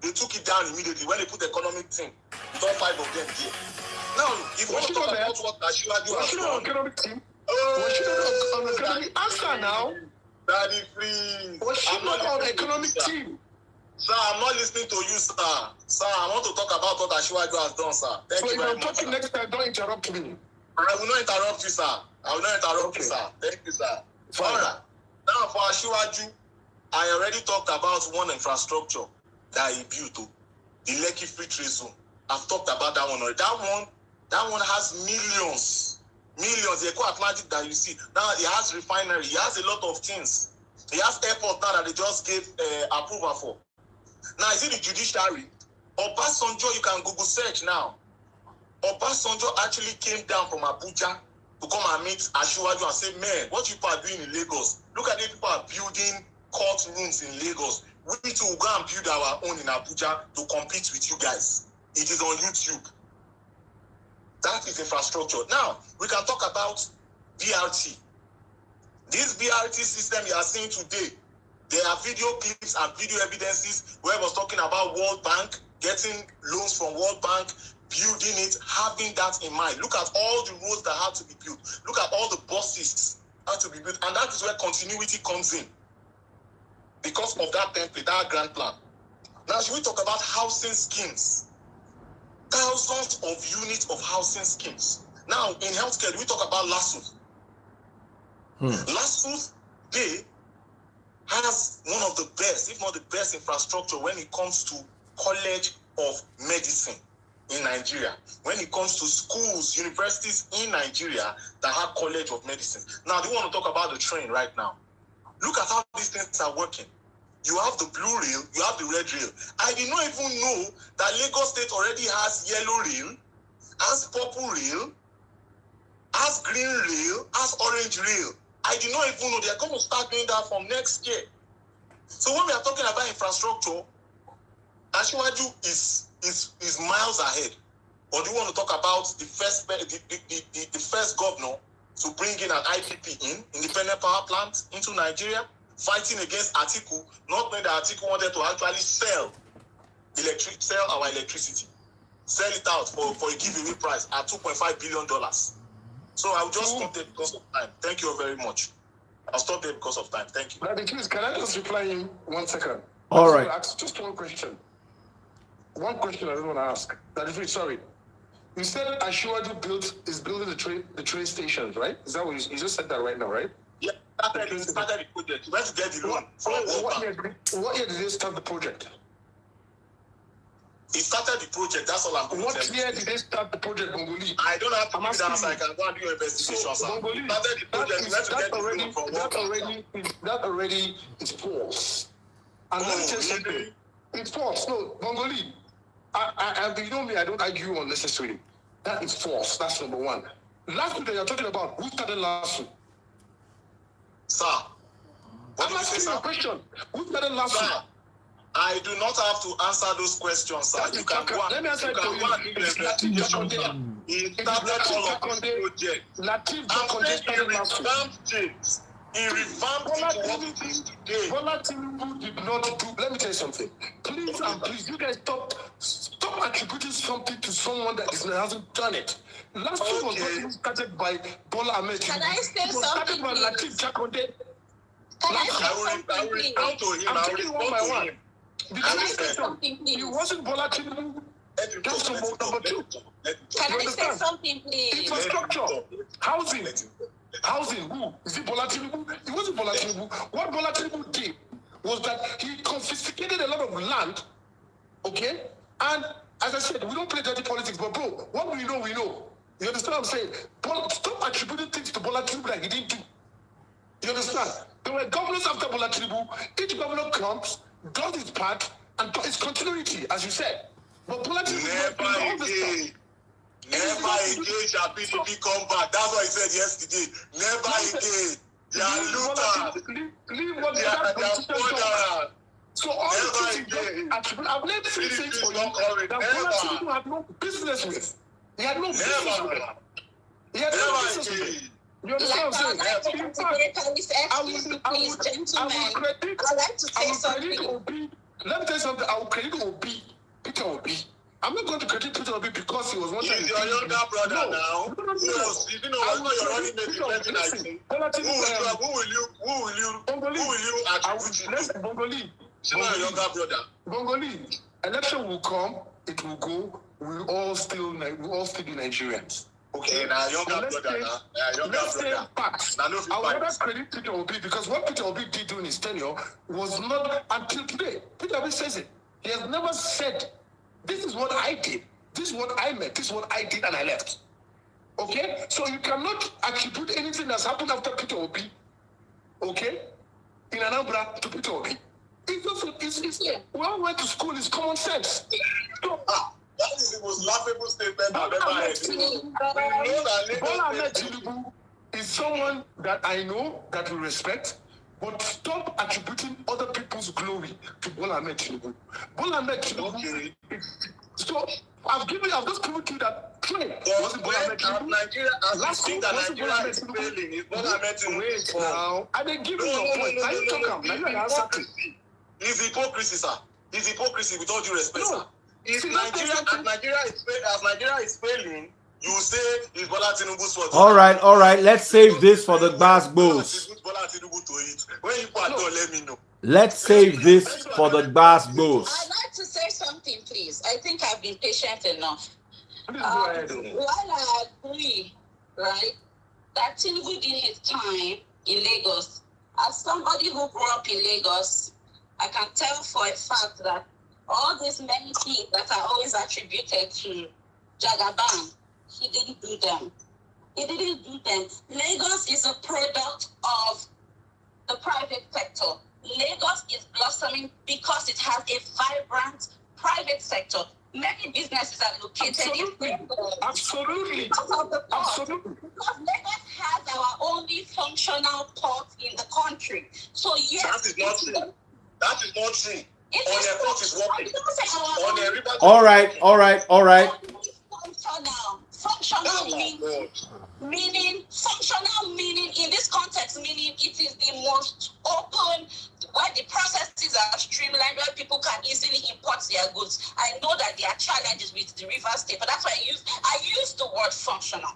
They took it down immediately when they put the economic thing. It's all 5 of them here. Now, if you want to talk about what Asiwaju has done, on the economic answer now. Daddy, please. Was she not on the economic team? Sir, I'm not listening to you, sir. Sir, I want to talk about what Asiwaju has done, sir. Thank you very much. So if I'm talking next time, don't interrupt me. I will not interrupt you, sir. I will not interrupt you, sir. Thank you, sir. All right. Now, for Asiwaju, I already talked about one infrastructure that he built, the Lekki Free Trade Zone. I've talked about that one already. That one has millions. The Eco Atlantic that you see. Now, he has refinery. He has a lot of things. He has airport now that they just gave approval for. Now, is it the judiciary? Obasanjo, you can Google search now. Obasanjo actually came down from Abuja to come and meet Asiwaju and say, man, what you people are doing in Lagos? Look at the people are building courtrooms in Lagos. We too will go and build our own in Abuja to compete with you guys. It is on YouTube. That is infrastructure. Now, we can talk about BRT. This BRT system you are seeing today, there are video clips and video evidences where I was talking about World Bank, getting loans from World Bank, building it, having that in mind. Look at all the roads that have to be built. Look at all the buses that have to be built. And that is where continuity comes in. Because of that template, that grand plan. Now, should we talk about housing schemes? Thousands of units of housing schemes. Now, in healthcare, we talk about LASUS. LASUS, they has one of the best, if not the best infrastructure when it comes to College of Medicine in Nigeria. When it comes to schools, universities in Nigeria that have College of Medicine. Now, they want to talk about the train right now. Look at how these things are working. You have the blue rail, you have the red rail. I did not even know that Lagos State already has yellow rail, has purple rail, has green rail, has orange rail. I did not even know they're going to start doing that from next year. So when we are talking about infrastructure, Asiwaju is miles ahead. Or do you want to talk about the first governor to bring in an IPP independent power plant into Nigeria, fighting against Atiku, not knowing that Atiku wanted to actually sell our electricity, sell it out for a giveaway price at $2.5 billion. So I'll just stop there because of time. Thank you very much. I'll stop there because of time. Thank you. Daddy, please, can I just reply in 1 second? All right. Ask just one question. One question I don't want to ask. Daddy, please, sorry. You said Asiwaju is building the train stations, right? Is that what you just said that right now, right? Yeah, started the project. We went to get the loan from what year did they start the project? He started the project. That's all I'm going to tell you. What year did they start the project, Bongoli? I don't have to give that answer. I can go and do your investigation, sir. Bongoli, Started the project. We went to get the loan from that already is false. And let me tell you something. It's false. No, Bongoli. You know me, I don't argue unnecessarily. That is false. That's number one. Last week that you're talking about, who started last week? Sir, I'm asking you a question. Who started last week? I do not have to answer those questions, sir. You can go and do the investigation, sir. He started all of this project. He revamped it to what it is today. Bola Tinubu did not do. Let me tell you something. Please, you guys stop attributing something to someone that hasn't done it. Last week was started by Bola Ahmed. Can I say something? Started by Lateef Jakonde. I will respond to him. I will respond to him. Because it wasn't Bola Tinubu. That's number two. Can I say something? something, please. Infrastructure, housing. Housing, who? Is it Bola Tinubu? It wasn't Bola Tinubu. What Bola Tinubu did was that he confiscated a lot of land, okay? And as I said, we don't play dirty politics, but bro, what we know, we know. You understand what I'm saying? Stop attributing things to Bola Tinubu like he didn't do. You understand? There were governors after Bola Tinubu. Each governor comes, does his part, and it's continuity, as you said. But Bola Tinubu Never again shall PDP come back. That's what he said yesterday. Never again. They are looters. Leave what They are murderers. So all the things I've named three things for you that Bola Tinubu had no business with. He had no business with it. He had no business with it. You understand what I'm saying? Please, gentlemen. I'd like to say something. Let me tell you something. I will credit Obi, Peter Obi. I'm not going to credit Peter Obi because he was one time. He's your younger brother now. No. Yes, you know, I know you're running maybe 2019. Who will you attribute to? Bongoli. She's not your younger brother. Bongoli. Election will come, it will go. We'll all still be Nigerians. Okay, now younger brother now. Younger brother. I will never credit Peter Obi because what Peter Obi did during his tenure was not until today. Peter Obi says it. He has never said, this is what I did. This is what I meant. This is what I did and I left. Okay? So you cannot attribute anything that's happened after Peter Obi, okay, in Anambra to Peter Obi. We all went to school, it's common sense. So, that is the most laughable statement I've ever heard. Bola Ahmed Tinubu is someone that I know, that we respect, but stop attributing other people's glory to Bola Ahmed Tinubu. Bola Ahmed Tinubu. Okay. So I've just proven to you that train wasn't Bola Ahmed Tinubu. Nigeria, last thing that Nigeria is failing is Bola Ahmed Tinubu. Now, I didn't give you your point. Now you talk. Now you answer to. It's hypocrisy, sir. It's hypocrisy with all due respect, sir. If Nigeria is failing, you say it's Bola Tinubu's fault. All right. Let's save this for the Gbasgbos. Bola Tinubu to it. When you part, let me know. Let's save this for the Gbasgbos. I'd like to say something, please. I think I've been patient enough. Go ahead. While I agree, right, that Tinubu did his time in Lagos, as somebody who grew up in Lagos, I can tell for a fact that all these many things that are always attributed to Jagaban, he didn't do them. He didn't do them. Lagos is a product of the private sector. Lagos is blossoming because it has a vibrant private sector. Many businesses are located in Lagos. Absolutely. Because of the port. Because Lagos has our only functional port in the country. So yes, that is not true. That is not true. On a port is working. On a river. All right. Functional meaning in this context, meaning it is the most open, where the processes are streamlined, where people can easily import their goods. I know that there are challenges with the river state, but that's why I use the word functional,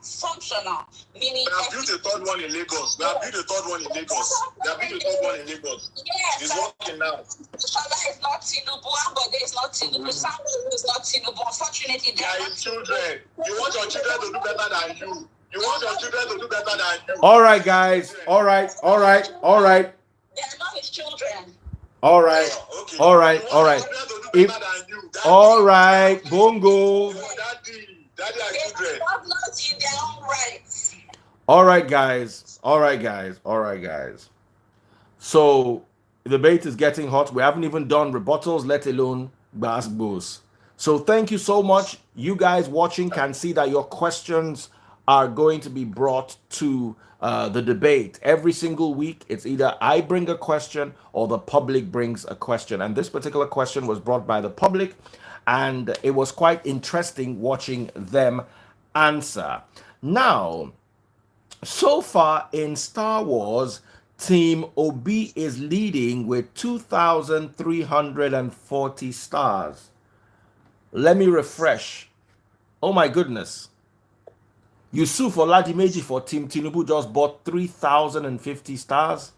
meaning. We have built a third one in Lagos. Yes. It's working now. Shola is not Tinubu, Ambode is not Tinubu, Samuel is not Tinubu. Unfortunately, they are your children. You want your children to do better than you. All right, guys. All right. They are not his children. All right. Okay. All right. Bongo. Daddy are children. Not in their own rights. All right, guys. So the debate is getting hot. We haven't even done rebuttals, let alone Gbasgbos. So thank you so much. You guys watching can see that your questions are going to be brought to the debate. Every single week, it's either I bring a question or the public brings a question. And this particular question was brought by the public, and it was quite interesting watching them answer. Now, so far in Star Wars, Team Obi is leading with 2,340 stars. Let me refresh. Oh my goodness. Yusuf Oladimeji for Team Tinubu just bought 3,050 stars.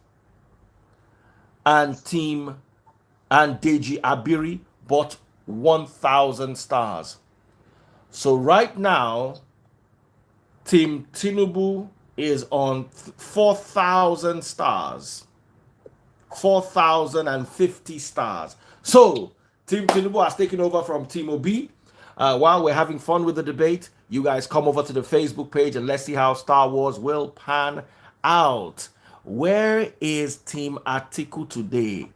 And Deji Abiri bought 1,000 stars. So right now, Team Tinubu is on 4,000 stars. 4,050 stars. So, Team Tinubu has taken over from Team Obi. While we're having fun with the debate, you guys come over to the Facebook page and let's see how Star Wars will pan out. Where is Team Atiku today?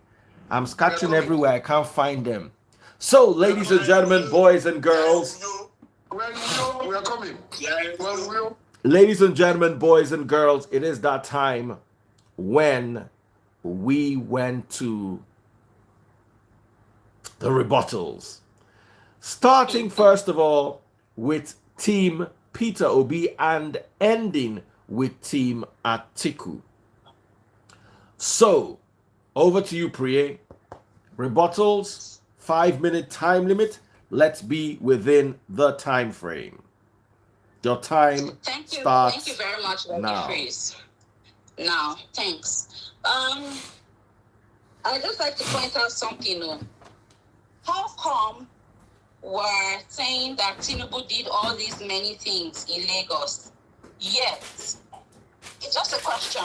I'm scratching everywhere. I can't find them. So, ladies and gentlemen, boys and girls. We are coming. Ladies and gentlemen, boys and girls, it is that time when we went to the rebuttals. Starting first of all with Team Peter Obi and ending with Team Atiku. So, over to you, Priye. Rebuttals, 5-minute time limit. Let's be within the time frame. Your time starts. Thank you very much, now. Freeze. Now, thanks. I'd just like to point out something. How come we're saying that Tinubu did all these many things in Lagos? Yet, it's just a question.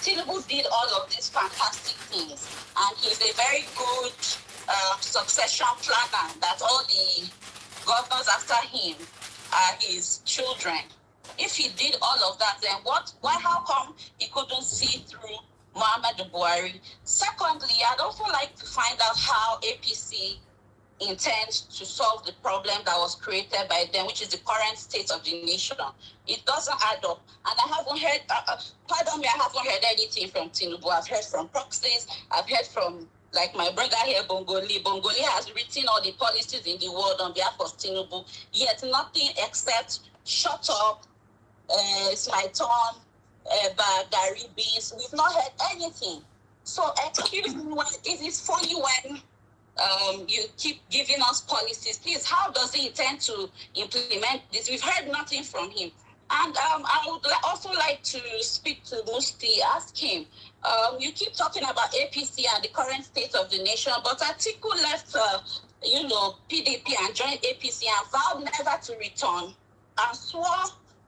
Tinubu did all of these fantastic things, and he's a very good succession planner that all the governors after him are his children. If he did all of that, then how come he couldn't see through Muhammadu Buhari? Secondly, I'd also like to find out how APC intends to solve the problem that was created by them, which is the current state of the nation. It doesn't add up. And I haven't heard, pardon me, I haven't heard anything from Tinubu. I've heard from proxies, I've heard from, like my brother here, Bongoli. Bongoli has written all the policies in the world on behalf of Tinubu, yet nothing except shut up, it's my turn, Gary Beans. We've not heard anything. So excuse me, it is funny when you keep giving us policies. Please, how does he intend to implement this? We've heard nothing from him. And I would also like to speak to Musti, ask him, you keep talking about APC and the current state of the nation, but Atiku left, PDP and joined APC and vowed never to return and swore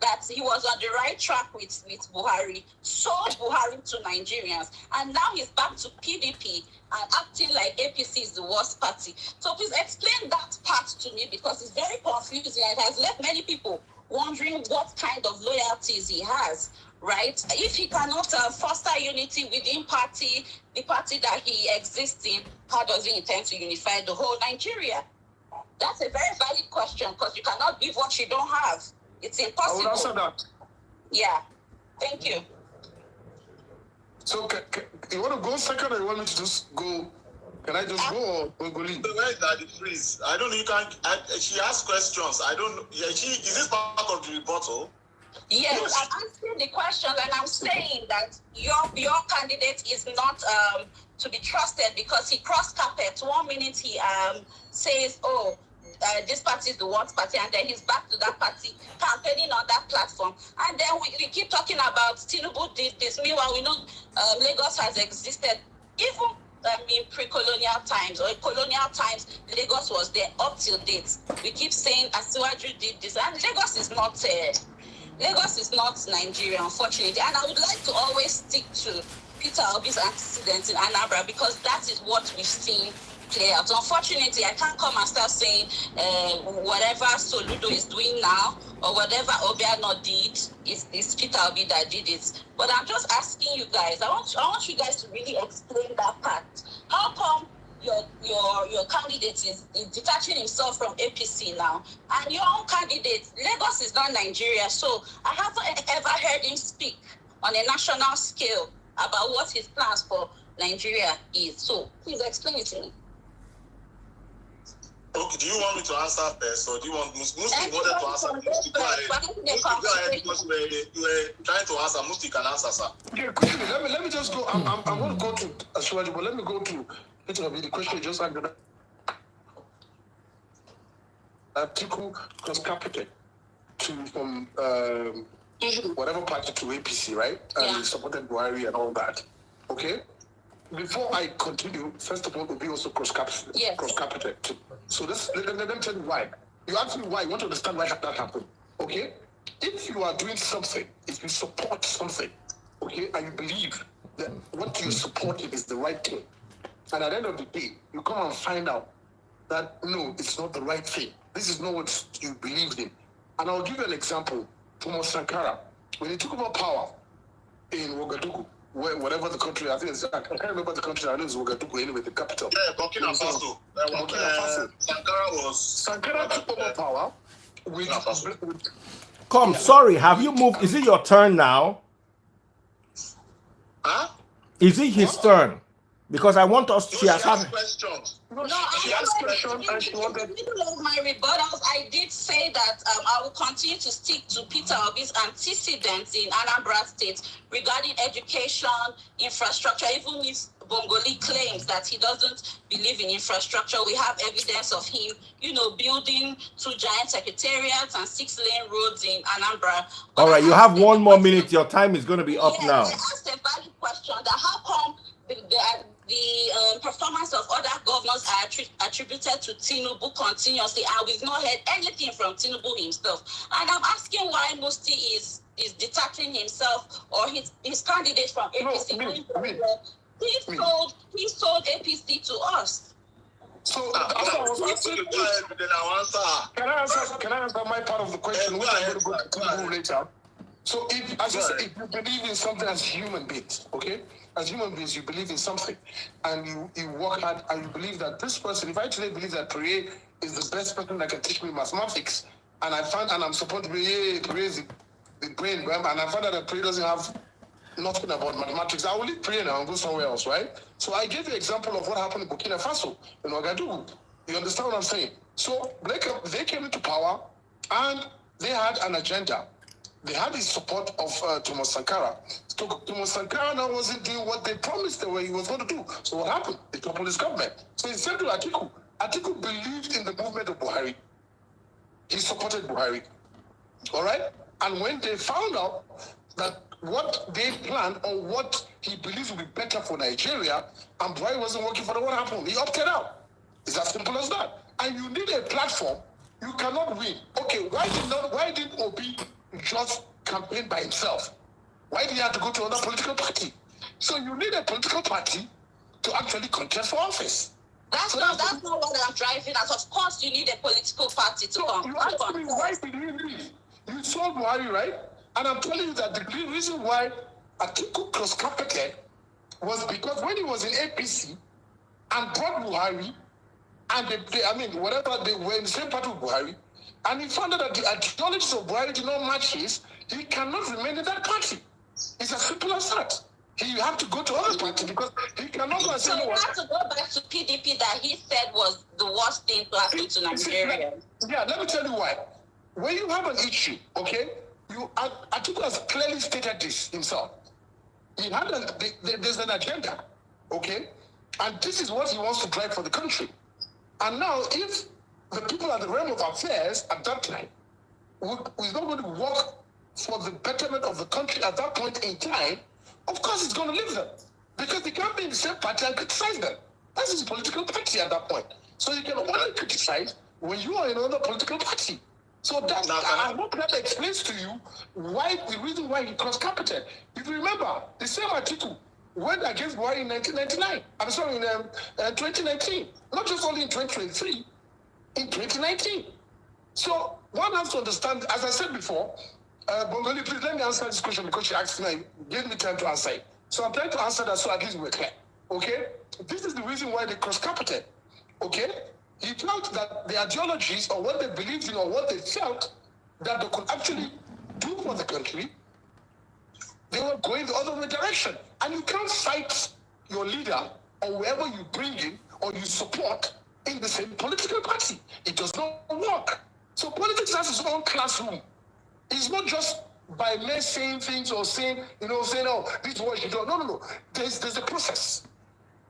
that he was on the right track with Buhari, sold Buhari to Nigerians, and now he's back to PDP and acting like APC is the worst party. So please explain that part to me, because it's very confusing and it has left many people wondering what kind of loyalties he has, right? If he cannot foster unity within the party that he exists in, how does he intend to unify the whole Nigeria? That's a very valid question, because you cannot give what you don't have. It's impossible. I will answer that. Yeah. Thank you. So, you want to go second, or you want me to just go? Can I just go, or go leave? Where is that the freeze? I don't know. You can. She asks questions. I don't know. Yeah, is this part of the rebuttal? Yes, I'm answering the question, and I'm saying that your candidate is not to be trusted because he crossed carpet. 1 minute he says, this party is the worst party, and then he's back to that party campaigning on that platform. And then we keep talking about Tinubu did this. Meanwhile, we know Lagos has existed even in pre-colonial times or in colonial times. Lagos was there up till date. We keep saying Asiwaju did this, and Lagos is not Nigeria, unfortunately. And I would like to always stick to Peter Obi's antecedents in Anambra, because that is what we've seen play out. Unfortunately, I can't come and start saying whatever Soludo is doing now or whatever Obiano did is Peter Obi that did it. But I'm just asking you guys, I want you guys to really explain that part. How come your candidate is detaching himself from APC now, and your own candidate, Lagos is not Nigeria, so I haven't ever heard him speak on a national scale about what his plans for Nigeria is. So please explain it to me. Okay, do you want me to answer first, or do you want Musti wanted to answer? Musti, go ahead, because you were trying to answer. Musti can answer, sir. Okay, quickly, let me just go. I'm going to go to Asiwaju, but let me go to the question you just asked. Atiku was capital from whatever party to APC, right? And he supported Buhari and all that. Okay? Before I continue, first of all, Obi also cross-capital. Yes. Cross-capital. So let me tell you why. You ask me why. You want to understand why that happened. Okay? If you are doing something, if you support something, okay, and you believe that what you support is the right thing, and at the end of the day, you come and find out that no, it's not the right thing. This is not what you believed in. And I'll give you an example. Thomas Sankara, when he took over power in Ouagadougou, whatever the country, I think I can't remember the country, I know it's Ouagadougou anyway, the capital. Yeah, Burkina Faso. Sankara took over power with Come, sorry, have you moved? Is it your turn now? Huh? Is it his turn? Because I want us, she has had questions. No, She asked questions and she wanted. In the middle of my rebuttals, I did say that I will continue to stick to Peter Obi's antecedents in Anambra State regarding education, infrastructure. Even if Bongoli claims that he doesn't believe in infrastructure, we have evidence of him, building 2 giant secretariats and 6-lane roads in Anambra. All right, you have 1 more minute. Your time is going to be up now. I asked a valid question that how come the performance of other governors are attributed to Tinubu continuously, and we've not heard anything from Tinubu himself. And I'm asking why Musti is detaching himself or his candidate from APC. He sold APC to us. So can I answer my part of the question? Which I'm going to go to Tinubu later. So if, as I said, if you believe in something as human beings, okay? As human beings, you believe in something, and you work hard, and you believe that this person, if I today believe that Pere is the best person that can teach me mathematics, and I'm supposed to be Pere is the brain, and I find out that Pere doesn't have nothing about mathematics, I will leave Pere now and go somewhere else, right? So I gave you an example of what happened in Burkina Faso, in Ouagadougou. You understand what I'm saying? So they came into power, and they had an agenda. They had the support of Thomas Sankara. So Thomas Sankara now wasn't doing what they promised the way he was going to do. So what happened? They toppled his government. So he said to Atiku, Atiku believed in the movement of Buhari. He supported Buhari. All right? And when they found out that what they planned or what he believes would be better for Nigeria, and Buhari wasn't working for them, what happened? He opted out. It's as simple as that. And you need a platform. You cannot win. Okay, why did Obi just campaign by himself? Why did he have to go to another political party? So you need a political party to actually contest for office. That's not what I'm driving at. Of course, you need a political party to come. You asked me why did he leave? You saw Buhari, right? And I'm telling you that the reason why Atiku cross-carpeted was because when he was in APC and brought Buhari, and whatever, they were in the same party with Buhari, and he found out that the ideologies of Buhari did not match his, he cannot remain in that party. It's as simple as that. He have to go to other party because he cannot go and say, so he had to go back to PDP that he said was the worst thing to happen to Nigeria. Yeah, let me tell you why. When you have an issue, okay, Atiku has clearly stated this himself. He had there's an agenda, okay, and this is what he wants to drive for the country. And now, if the people at the realm of affairs at that time is not going to work for the betterment of the country at that point in time, of course it's going to leave them. Because he can't be in the same party and criticize them. That's his political party at that point. So you can only criticize when you are in another political party. So that's, I hope that explains to you why the reason why he cross-carpeted. If you remember, the same Atiku went against Buhari in 1999. I'm sorry, in 2019. Not just only in 2023, in 2019. So one has to understand, as I said before, Bongoli, please let me answer this question because she asked me, gave me time to answer it. So I'm trying to answer that so at least we're clear. Okay? This is the reason why they cross-carpeted. Okay? He felt that the ideologies or what they believed in or what they felt that they could actually do for the country, they were going the other direction. And you can't fight your leader or whoever you bring in or you support in the same political party. It does not work. So politics has its own classroom. It's not just by men saying things or saying, oh, this is what you do. No. There's a process.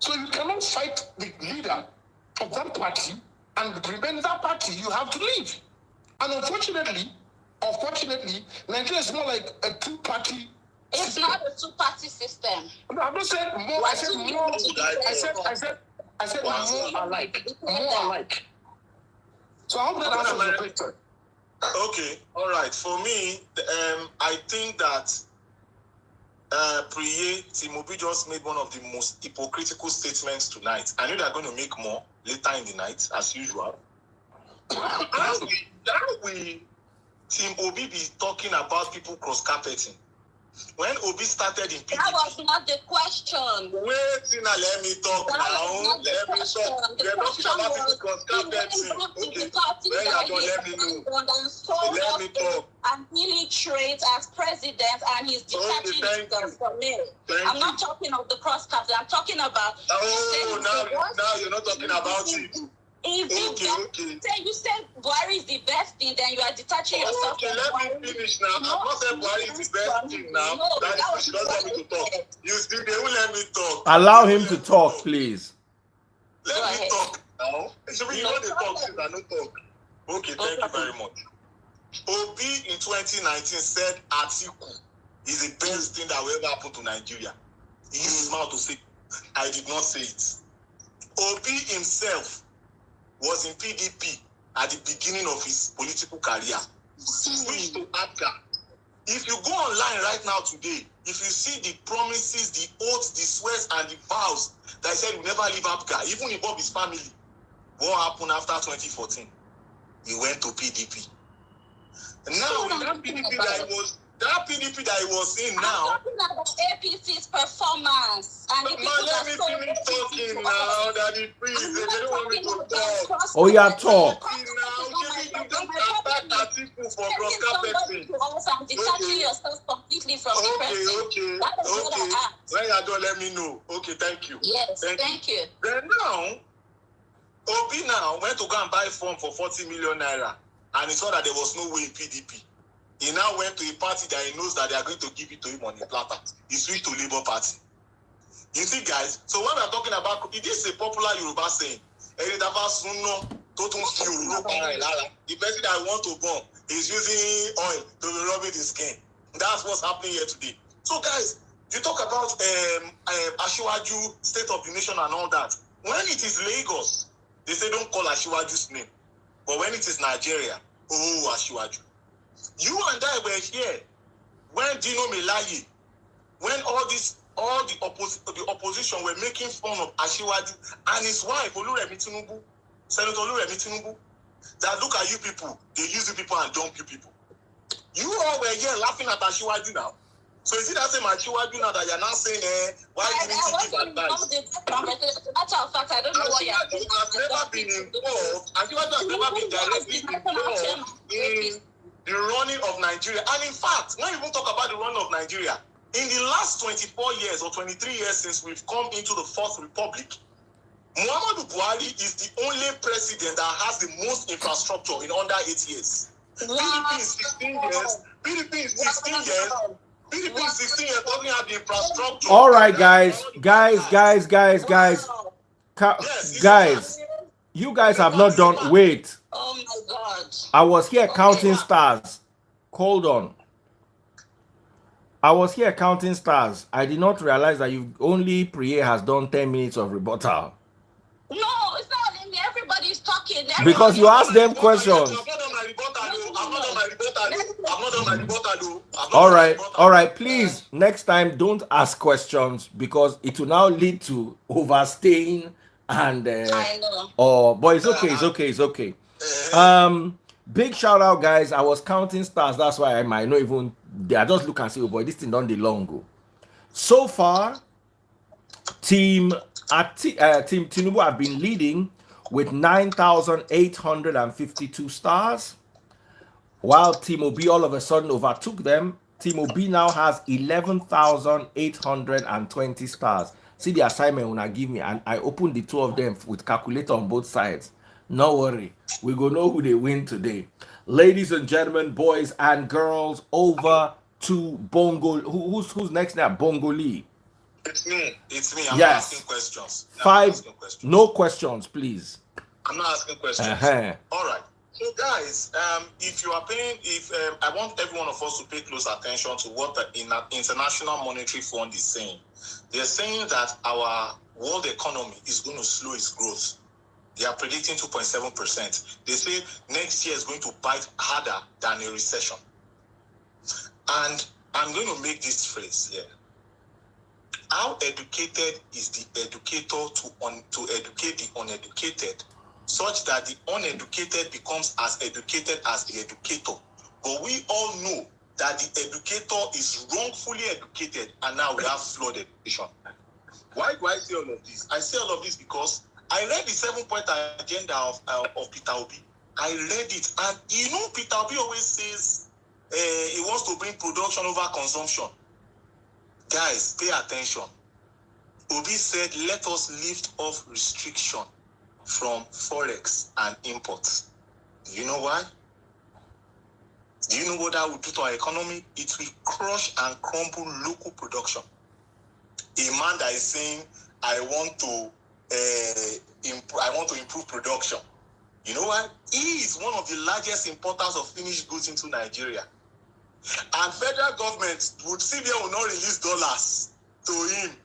So you cannot fight the leader of that party and remain in that party. You have to leave. And unfortunately, Nigeria is more like a two-party It's system. not a two-party system. No, I'm not saying more. I said more. I said more alike. More alike. So I hope that answers the question. Okay, all right. For me, I think that Priye Timobi just made one of the most hypocritical statements tonight. I know they're going to make more later in the night, as usual. How will Team Obi be talking about people cross-carpeting? When Obi started in PDP... That was not the question. Wait, now let me talk that now. Let me talk. We're talking about people cross-carpeting. Okay, when you are done, let me know. Let me talk. And military as president, and he's detaching himself from me. I'm not talking of the cross-carpeting. I'm talking about... now you're not talking about it. Okay. You said Buhari is the best thing, then you are detaching yourself from Buhari. Let me finish now. I'm not saying Buhari is the best thing now. That is why she doesn't let me to talk. You see, they won't let me talk. Allow him to talk, please. Let me talk now. So you know the talk, since I don't talk. Okay, thank you very much. Obi in 2019 said Atiku is the best thing that will ever happen to Nigeria. He used his mouth to say, I did not say it. Obi himself was in PDP at the beginning of his political career. Switched to APGA. If you go online right now today, if you see the promises, the oaths, the swears, and the vows that said he never leave APGA, even involve his family, what happened after 2014? He went to PDP. And now, that PDP that he was in now... I'm talking about APC's performance. And let me finish talking now, Daddy, please. They don't want me to talk. Oh, yeah, talk. You don't attack Atiku for cross-carpeting. I'm detaching yourself completely from the president. Okay. When you're done, let me know. Okay, thank you. Yes, thank you. Then now, Obi now went to go and buy form for 40 million naira, and he saw that there was no way in PDP. He now went to a party that he knows that they are going to give it to him on a platter. He switched to Labour Party. You see, guys, so when we're talking about, it is a popular Yoruba saying, the person that I want to bomb is using oil to be rubbing his skin. That's what's happening here today. So, guys, you talk about Asiwaju, State of the Nation and all that. When it is Lagos, they say don't call Asiwaju's name. But when it is Nigeria, oh, Asiwaju. You and I were here when Dino Melaye, when all the opposition were making fun of Asiwaju and his wife, Oluremi Tinubu, Senator Oluremi Tinubu, that look at you people, they use you people and dump you people. You all were here laughing at Asiwaju now. So is it that same Asiwaju now that you're now saying, why didn't he give advice? Matter of fact, I don't know what Asiwaju has never been involved. Asiwaju has never been directly involved in the running of Nigeria. And in fact, when you even talk about the running of Nigeria, in the last 24 years or 23 years since we've come into the Fourth Republic, Muhammadu Buhari is the only president that has the most infrastructure in under 8 years. PDP is 16 years. PDP is 16 years. PDP is 16 years doesn't have the infrastructure. All right, guys. Guys, you guys have not done. Wait. Oh my God. I was here counting stars. Hold on. I was here counting stars. I did not realize that Priye has done 10 minutes of rebuttal. No, it's not me. Everybody's talking. Because you asked them questions. All right. Please, next time, don't ask questions because it will now lead to overstaying and. I know. But it's okay. Big shout out, guys. I was counting stars. That's why I might not even. I just look and say, oh boy, this thing done the long go. So far, Team Tinubu have been leading with 9,852 stars, while Team Obi all of a sudden overtook them. Team Obi now has 11,820 stars. See the assignment when I give me, and I opened the two of them with calculator on both sides. No worry, we go know who they win today. Ladies and gentlemen, boys and girls, over to Bongo. Who's next now? Bongo Lee. It's me. I'm not asking questions. No questions, please. I'm not asking questions. All right. So, guys, if you are paying, I want every one of us to pay close attention to what the International Monetary Fund is saying. They're saying that our world economy is going to slow its growth. They are predicting 2.7%. They say next year is going to bite harder than a recession. And I'm going to make this phrase here. How educated is the educator to educate the uneducated, such that the uneducated becomes as educated as the educator? But we all know that the educator is wrongfully educated, and now we have flawed education. Why do I say all of this? I say all of this because I read the 7-point agenda of Peter Obi. I read it, and Peter Obi always says he wants to bring production over consumption. Guys, pay attention. Obi said, let us lift off restriction from forex and imports. Do you know why? Do you know what that will do to our economy? It will crush and crumble local production. A man that is saying, I want to improve production. You know what? He is one of the largest importers of finished goods into Nigeria. And federal government CBN will not release dollars to him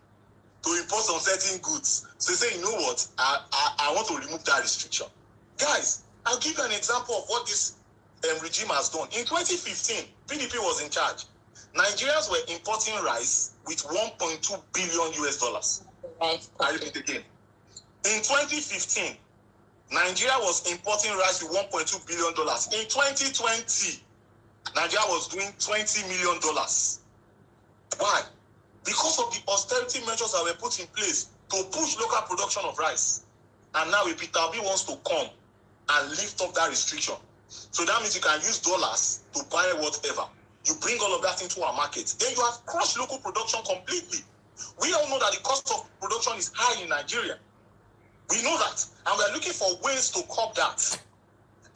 to import some certain goods. So they say, you know what? I want to remove that restriction. Guys, I'll give you an example of what this regime has done. In 2015, PDP was in charge. Nigerians were importing rice with $1.2 billion US. I repeat again. In 2015, Nigeria was importing rice with $1.2 billion. In 2020, Nigeria was doing $20 million. Why? Because of the austerity measures that were put in place to push local production of rice. And now Peter Obi wants to come and lift up that restriction. So that means you can use dollars to buy whatever. You bring all of that into our market. Then you have crushed local production completely. We all know that the cost of production is high in Nigeria. We know that. And we're looking for ways to curb that.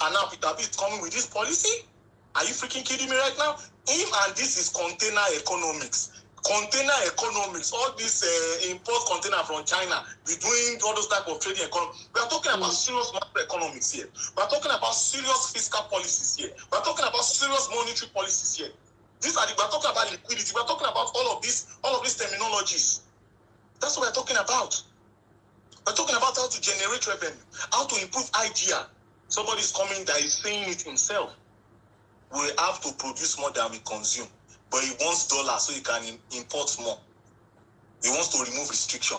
And now Peter Obi is coming with this policy. Are you freaking kidding me right now? Him and this is container economics. Container economics, all this import container from China, we're doing all those type of trading economy. We are talking about serious macroeconomics here. We are talking about serious fiscal policies here. We are talking about serious monetary policies here. We are talking about liquidity. We are talking about all of these terminologies. That's what we're talking about. We're talking about how to generate revenue, how to improve idea. Somebody's coming that is saying it himself. We have to produce more than we consume. But he wants dollars so he can import more. He wants to remove restriction.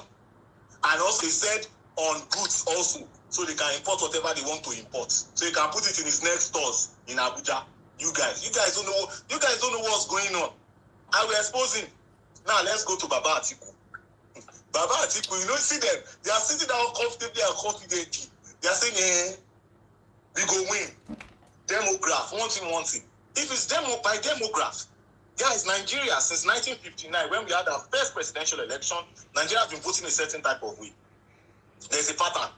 And also he said on goods also, so they can import whatever they want to import. So he can put it in his next stores in Abuja. You guys don't know what's going on. And we're exposing. Now let's go to Baba Atiku. Baba Atiku, see them. They are sitting down comfortably and confidently. They are saying, we go win. Demograph, one thing. If it's by demograph, guys, Nigeria, since 1959, when we had our first presidential election, Nigeria has been voting a certain type of way. There's a pattern.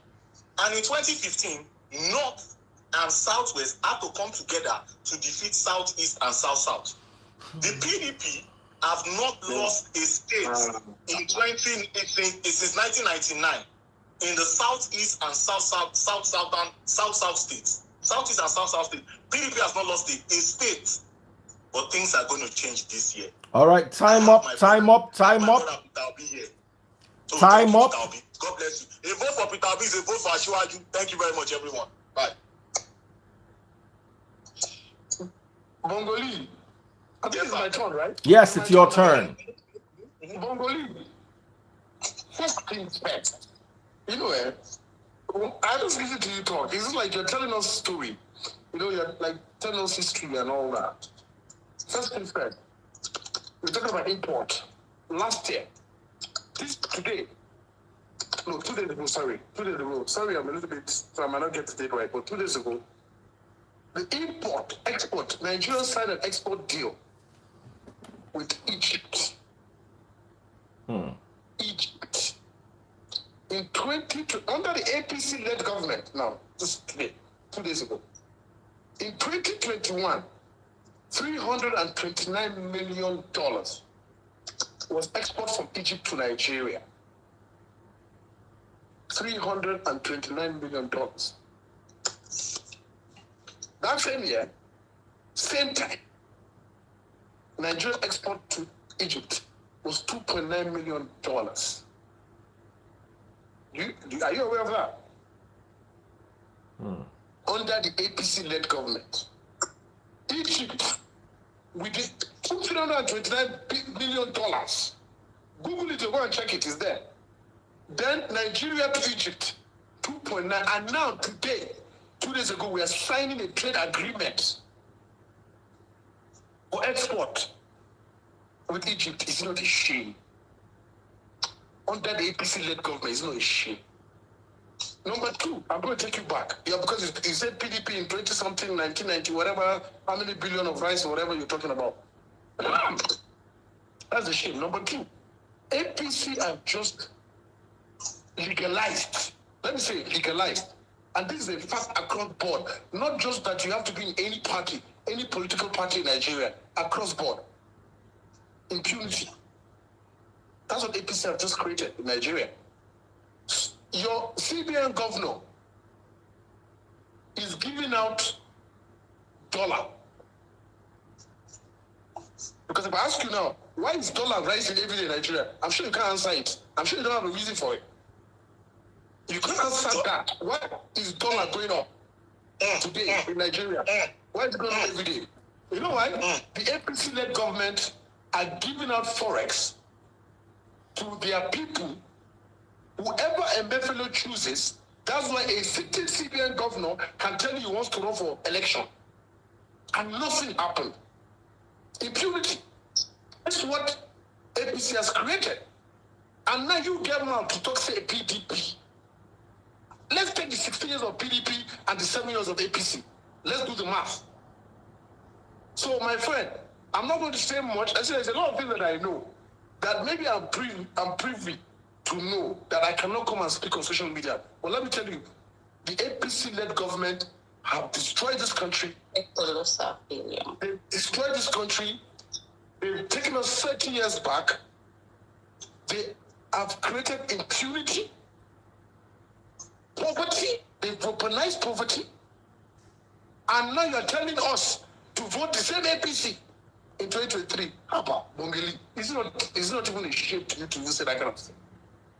And in 2015, North and Southwest had to come together to defeat Southeast and South-South. The PDP have not lost a state since 1999 in the Southeast and South-South states. Southeast and South-South states. PDP has not lost a state. But things are going to change this year. All right, time up. Time up. God bless you. A vote for Peter Obi is a vote for Asiwaju. Thank you very much, everyone. Bye. Bongoli, I think it's my turn, right? Yes, it's your turn. Bongoli, first things first. I just listen to you talk. It's like you're telling us a story. You're like telling us history and all that. First things first. We're talking about import. Last year, 2 days ago, sorry. 2 days ago. Sorry, I'm a little bit, so I might not get the date right, but 2 days ago, the export, Nigeria signed an export deal with Egypt. Egypt. Under the APC-led government, now, just today, 2 days ago, in 2021, $329 million was export from Egypt to Nigeria. $329 million. That same year, same time, Nigeria export to Egypt was $2.9 million. Are you aware of that? under the APC-led government. Egypt, with the $229 million. Google it, go and check it, it's there. Then Nigeria to Egypt, 2.9. And now today, 2 days ago, we are signing a trade agreement for export with Egypt. It's not a shame. Under the APC-led government, it's not a shame. Number 2, I'm going to take you back. Yeah, because you said PDP in 20-something, 1990, whatever, how many billion of rice or whatever you're talking about. That's a shame. Number 2, APC have just legalized. Let me say legalized. And this is a fact across board. Not just that you have to be in any party, any political party in Nigeria, across board. Impunity. That's what APC have just created in Nigeria. Your CBN governor is giving out dollar. Because if I ask you now, why is dollar rising every day in Nigeria? I'm sure you can't answer it. I'm sure you don't have a reason for it. You can't answer that. Why is dollar going up today in Nigeria? Why is it going up every day? You know why? The APC-led government are giving out forex to their people. Whoever Mbefelo chooses, that's why a sitting CBN governor can tell you he wants to run for election. And nothing happened. Impunity. That's what APC has created. And now you get now to talk, say, PDP. Let's take the 16 years of PDP and the 7 years of APC. Let's do the math. So, my friend, I'm not going to say much. I say there's a lot of things that I know that maybe I'm privy to know that I cannot come and speak on social media. But let me tell you, the APC-led government have destroyed this country. They've destroyed this country. They've taken us 30 years back. They have created impunity, poverty. They've weaponized poverty. And now you're telling us to vote the same APC in 2023. How about Bongeli? It's not even a shame to you to say that kind of thing.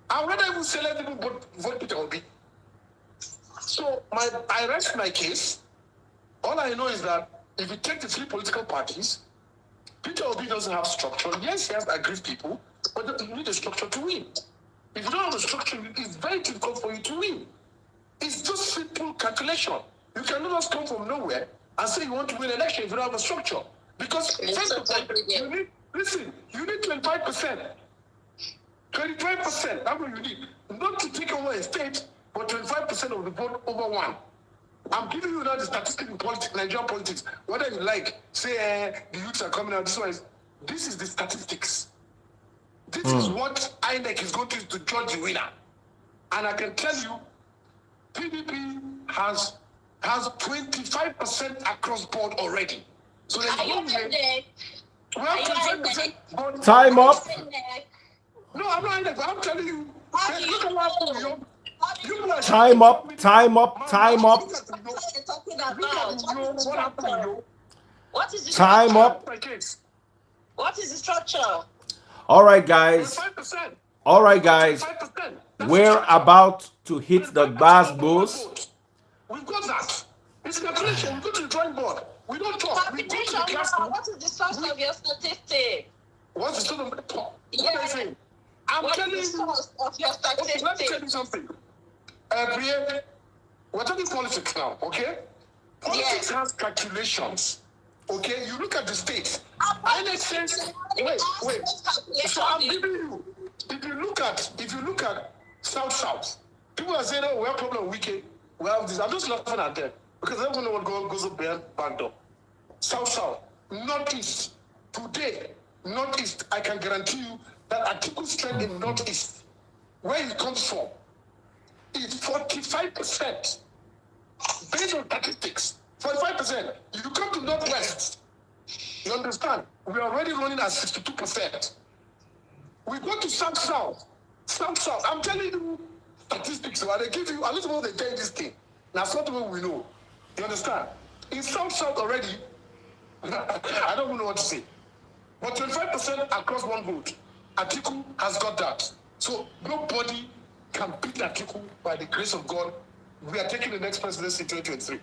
I'd rather even say let people vote Peter Obi. So I rest my case. All I know is that if you take the 3 political parties, Peter Obi doesn't have structure. Yes, he has aggrieved people, but you need a structure to win. If you don't have a structure, it's very difficult for you to win. It's just simple calculation. You cannot just come from nowhere and say you want to win an election if you don't have a structure. Because first of all, you need 25%. 25%, that's what you need. Not to take over a state, but 25% of the vote over one. I'm giving you now the statistics in politics, Nigerian politics. Whether you like, say the youths are coming out, this is the statistics. This is what INEC is going to judge the winner. And I can tell you, PDP has 25% across board already. So there's one way. We have 25%. Time up. No, I'm not INEC, but I'm telling you. Time up. Time up. Time up. What is the Time structure? up. What is the structure? All right, guys. All right, guys. We're about to hit the buzz boost. We've got that. It's calculation. We go to the drawing board. We don't talk. We go to the classroom. What is the source of your statistic? What's the source of what Yeah. are you saying? I'm telling you. Source of your Okay, let me tell you statistics? something. Brian, we're talking politics now, okay? Politics has calculations. Okay, you look at the states. INEC says, wait. So I'm giving you. If you look at South, people are saying, oh, we have problem with Wike. We have this. I'm just laughing at them because I don't know what goes up behind back door. South, Northeast. Today, Northeast, I can guarantee you that Atiku strength in Northeast, where it comes from, is 45%. Based on statistics, 45%. If you come to Northwest, you understand, we are already running at 62%. We go to South. I'm telling you statistics, so they give you, at least when they tell you this thing. That's not what we know. You understand? In South already, I don't even know what to say. But 25% across one vote. Atiku has got that. So nobody can beat Atiku by the grace of God we are taking the next presidency in 2023.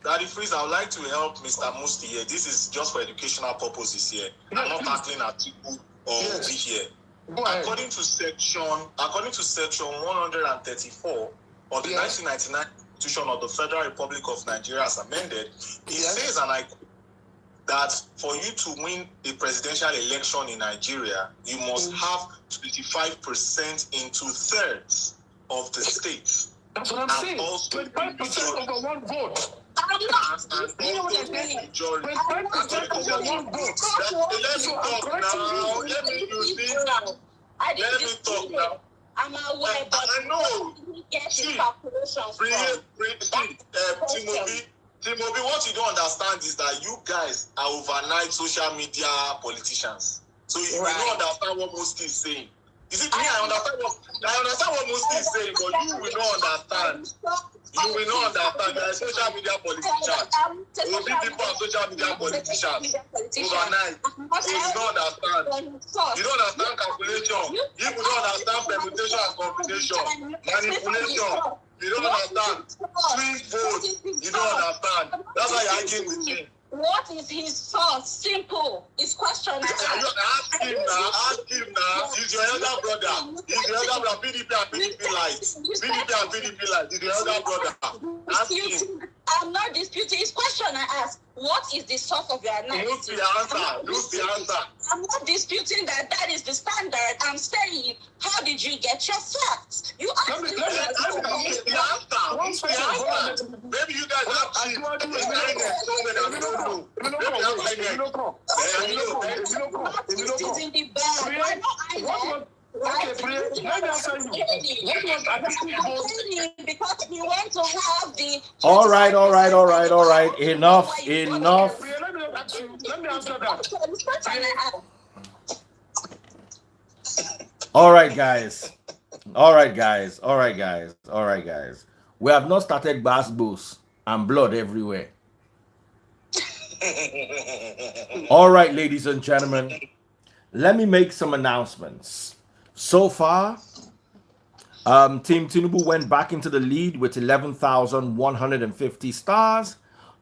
Daddy Freeze, I would like to help Mr. Musti here. This is just for educational purposes here. I'm not tackling Atiku or Obi here. According to section 134 of the 1999 Constitution of the Federal Republic of Nigeria as amended, it says, and I quote, that for you to win a presidential election in Nigeria, you must have 25% in 2/3 of the states. That's what I'm saying. 25% over one vote. I'm not. And You know what I also mean? majority. 25% over one vote. Let me talk now. Let me use this. I didn't Let me dispute talk it. now. I'm aware, but I know. he gets his See, calculations from. Timothy, what you don't understand is that you guys are overnight social media politicians. So you will not understand what Musti is saying. You see, me, I understand what Musti is saying, but you will not understand. You will not understand. You are a social media politician. Obi people are social media politicians. Overnight. So you don't understand. You don't understand calculation. You will not understand permutation and combination. Manipulation. You don't understand. Swing votes. You don't understand. That's why you're arguing with me. What is his source? Simple. His question. Ask him now. He's your elder brother. He's your elder brother. PDP and PDP lights. PDP and PDP lights. He's your elder brother. Ask him. I'm not disputing his question. I asked, what is the source of your analysis? Look the answer. I'm not disputing that is the standard. I'm saying, how did you get your facts? You asked me. The answer. Maybe you guys have cheat. This is in the bag. Why not I know? Okay, let me answer you. Because we want to have the. All right. Enough. Let me answer that. All right, guys. We have not started bass boost and blood everywhere. All right, ladies and gentlemen, let me make some announcements. So far, Team Tinubu went back into the lead with 11,150 stars,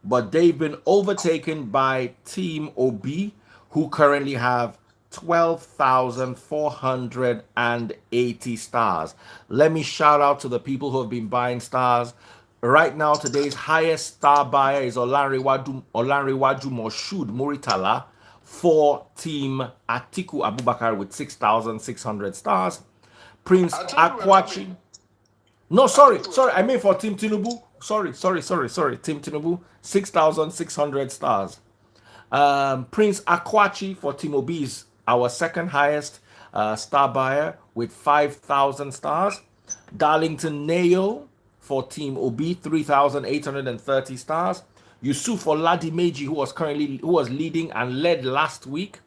but they've been overtaken by Team Obi, who currently have 12,480 stars. Let me shout out to the people who have been buying stars. Right now, today's highest star buyer is Olanrewaju Moshood Muritala for Team Atiku Abubakar with 6,600 stars. Prince Akwachi. No, sorry. I mean for Team Tinubu. Sorry. Team Tinubu, 6,600 stars. Prince Akwachi for Team Obi is our second highest star buyer with 5,000 stars. Darlington Nayo for Team Obi, 3,830 stars. Yusuf Oladimeji, who was leading and led last week,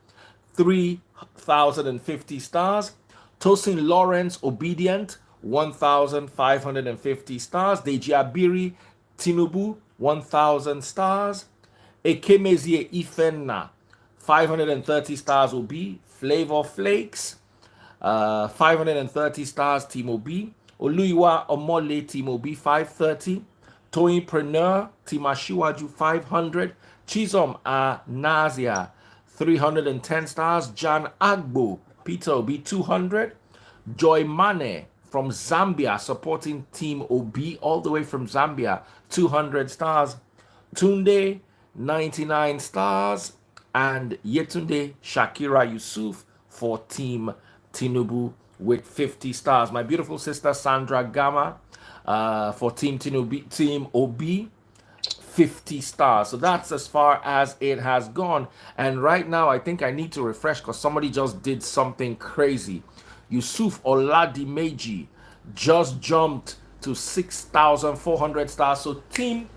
3,050 stars. Tosin Lawrence Obedient, 1,550 stars. Deji Abiri Tinubu, 1,000 stars. Ekemezie Ifenna, 530 stars Obi. Flavor Flakes, 530 stars Team Obi. Oluiwa Omole Team Obi, 530. Toyinpreneur Team Ashiwaju, 500. Chisom Nazia, 310 stars. Jan Agbo Peter Obi, 200. Joy Mane from Zambia supporting Team Obi all the way from Zambia, 200 stars. Tunde, 99 stars. And Yetunde Shakira Yusuf for Team Tinubu with 50 stars. My beautiful sister Sandra Gama for Team Obi, 50 stars. So that's as far as it has gone. And right now, I think I need to refresh because somebody just did something crazy. Yusuf Oladimeji just jumped to 6,400 stars. So Team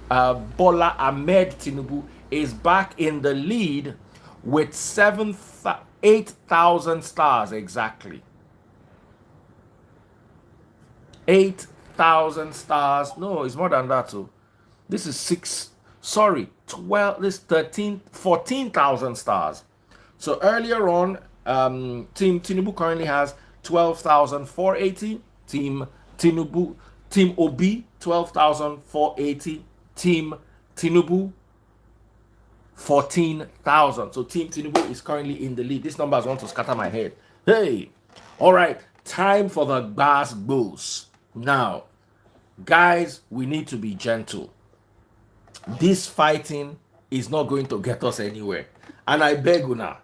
Bola Ahmed Tinubu is back in the lead with 8,000 stars exactly. 8,000 stars. No, it's more than that too. This is 14,000 stars. So earlier on, Team Tinubu currently has 12,480. Team Team Obi, 12,480. Team Tinubu, 14,000. So Team Tinubu is currently in the lead. These numbers want to scatter my head. Hey, all right, time for the gbas. Now, guys, we need to be gentle. This fighting is not going to get us anywhere. And I beg you now,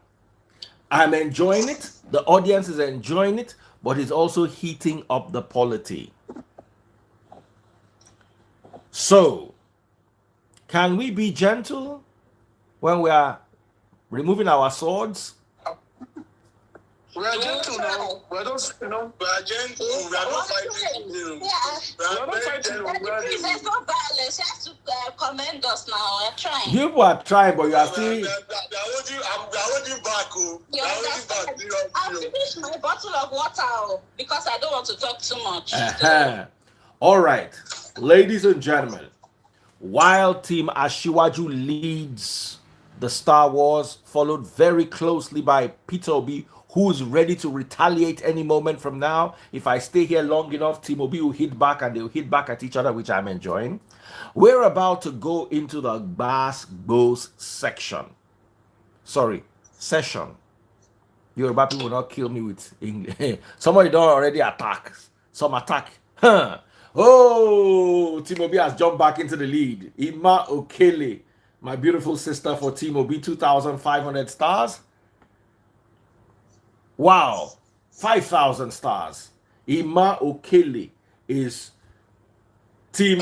I'm enjoying it. The audience is enjoying it, but it's also heating up the polity. So, can we be gentle when we are removing our swords? We are gentle now. We are just, We are gentle. We are not fighting. We are not fighting. There's no violence. You have to commend us now. We're trying. You are trying, but you are still. They are holding back. They are holding back. I'll finish my bottle of water because I don't want to talk too much. All right, ladies and gentlemen, while Team Ashiwaju leads the Star Wars, followed very closely by Peter Obi, who's ready to retaliate any moment from now. If I stay here long enough, Team Obi will hit back and they'll hit back at each other, which I'm enjoying. We're about to go into the gbas section. Sorry, session. Yoruba people will not kill me with English. Somebody don't already attack. Some attack. Huh. Oh, Team Obi has jumped back into the lead. Ima Okele, my beautiful sister for Team Obi, 2,500 stars. Wow, 5,000 stars. Ima Okele is Team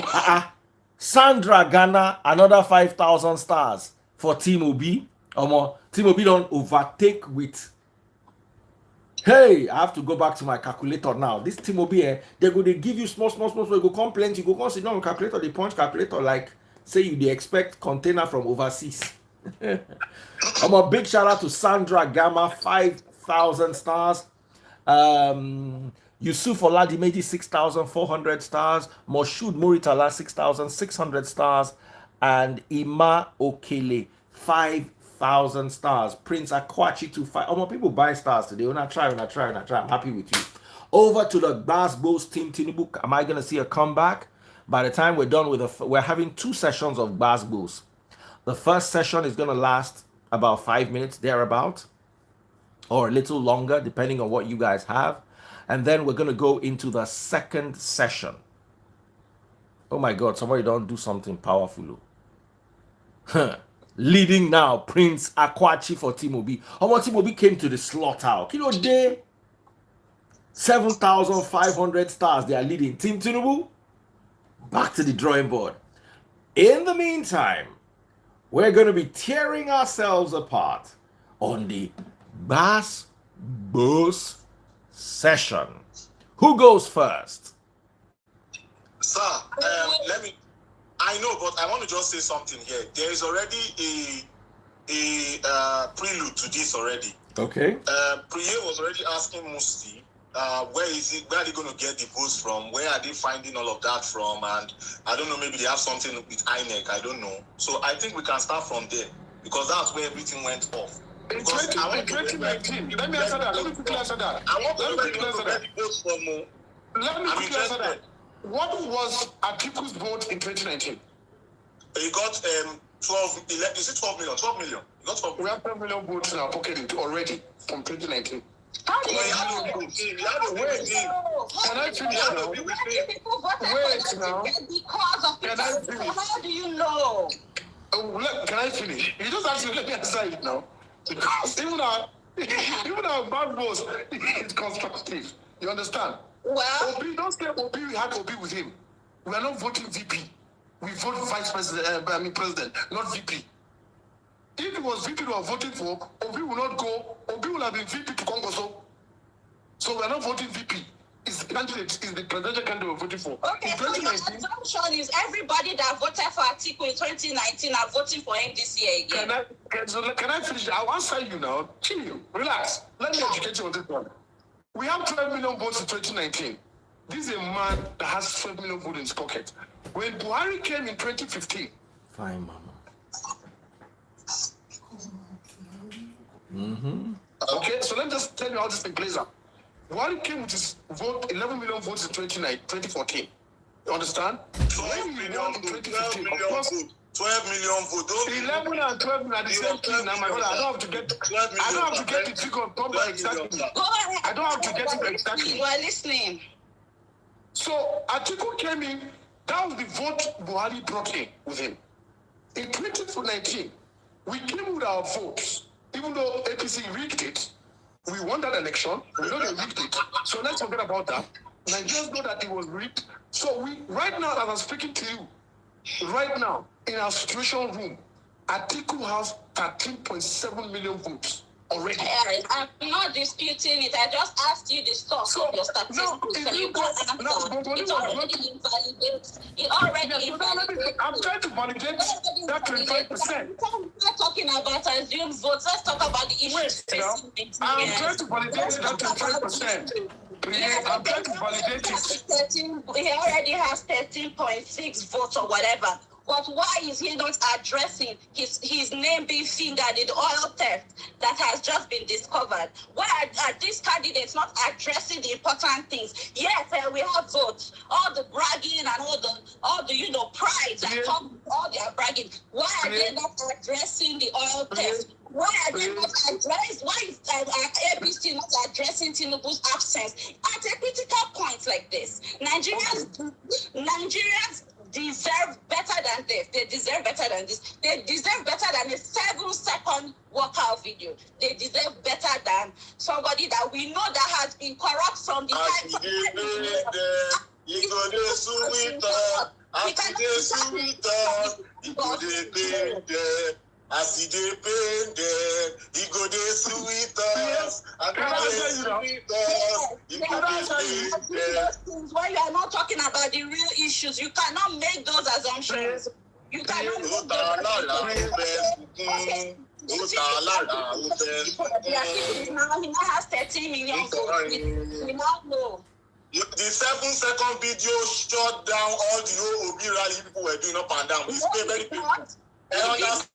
Sandra Ghana, another 5,000 stars for Team Obi. Team Obi don't overtake with. Hey, I have to go back to my calculator now. This Team Obi, they're going to give you small. You go complain, you go come sit down on calculator, they punch calculator like say you they expect container from overseas. A big shout out to Sandra Gamma, 5,000 stars. Yusuf Oladimeji, 6,400 stars. Moshood Muritala, 6,600 stars. And Ima Okele, 5,000 stars. Prince Akwachi, 5. People buy stars today. When I try. I'm happy with you. Over to the gbas Team Tinubu. Am I going to see a comeback? By the time we're done with we're having 2 sessions of gbas. The first session is going to last about 5 minutes, thereabout, or a little longer, depending on what you guys have. And then we're going to go into the second session. Oh my God, somebody don't do something powerful. Leading now, Prince Akwachi for Team Obi. Team Obi came to the slaughter. Kilo day, 7,500 stars. They are leading. Team Tinubu, back to the drawing board. In the meantime, we're going to be tearing ourselves apart on the gbas session. Who goes first? Sir, I know, but I want to just say something here. There is already a prelude to this already. Okay. Priye was already asking Musti, where are they going to get the votes from? Where are they finding all of that from? And I don't know, maybe they have something with INEC, I don't know. So I think we can start from there, because that's where everything went off. in 2019, let me answer that. Let me quickly answer that. What was Atiku's vote in 2019? He got 12 million. 12 million. He got 12 million. We have 12 million votes in our pocket already from 2019. How do you know? Can I finish now? Wait now. Can I finish? How do you know? Can I finish? You just asked me, let me answer it now. Because even our bad votes is constructive. You understand? Well, Obi, don't say Obi, we had Obi with him. We are not voting VP. We vote vice president, president, not VP. If it was VP we are voting for, Obi will not go. Obi will have been VP to Congress. So we are not voting VP. It's the candidate, is the presidential candidate we're voting for. Okay, so your assumption is everybody that voted for Atiku in 2019 are voting for him this year again. Can I finish? I'll answer you now. Chill, relax. Let me educate you on this one. We have 12 million votes in 2019. This is a man that has 12 million votes in his pocket. When Buhari came in 2015. Fine, mama. Mm-hmm. Okay, so let me just tell you how this thing plays out. Buhari came with his vote, 11 million votes in 2014. You understand? 12 When million he won votes, 2015, of course, 12 million votes. 11 and 12 are the same thing. Now, my brother, I don't have to get the figure number exactly. I don't have to get it exactly. You are listening. So Atiku came in. That was the vote Buhari brought in with him. In 2019, we came with our votes. Even though APC rigged it, we won that election. We know they rigged it. So let's forget about that. Nigerians know that it was rigged. So we, right now, as I'm speaking to you, right now, in our situation room, Atiku has 13.7 million votes already. I'm not disputing it. I just asked you the source of your statistics. No, so you can't answer. It already invalidates. It already invalidates. I'm trying to validate that 25%. We're not talking about assumed votes. Let's talk about the issue. Wait, I'm trying to validate that 25%. I'm trying to validate it. He already has 13.6 votes or whatever. But why is he not addressing his name being fingered in the oil theft that has just been discovered? Why are these candidates not addressing the important things? Yes, we have votes. All the bragging and all the pride that come with all their bragging. Why are they not addressing the oil theft? Why are they not addressing? Why is ABC not addressing Tinubu's absence at a critical point like this? Nigerians deserve better than this. They deserve better than this. They deserve better than a 7-second workout video. They deserve better than somebody that we know that has been corrupt from the time. As he dey pain them, he go dey sweet us. And when you are not talking about the real issues, you cannot make those assumptions. You cannot make those He now has 13 million votes. We now know. The 7-second video shut down all the Obi rally people were doing up and down. It's very painful. It's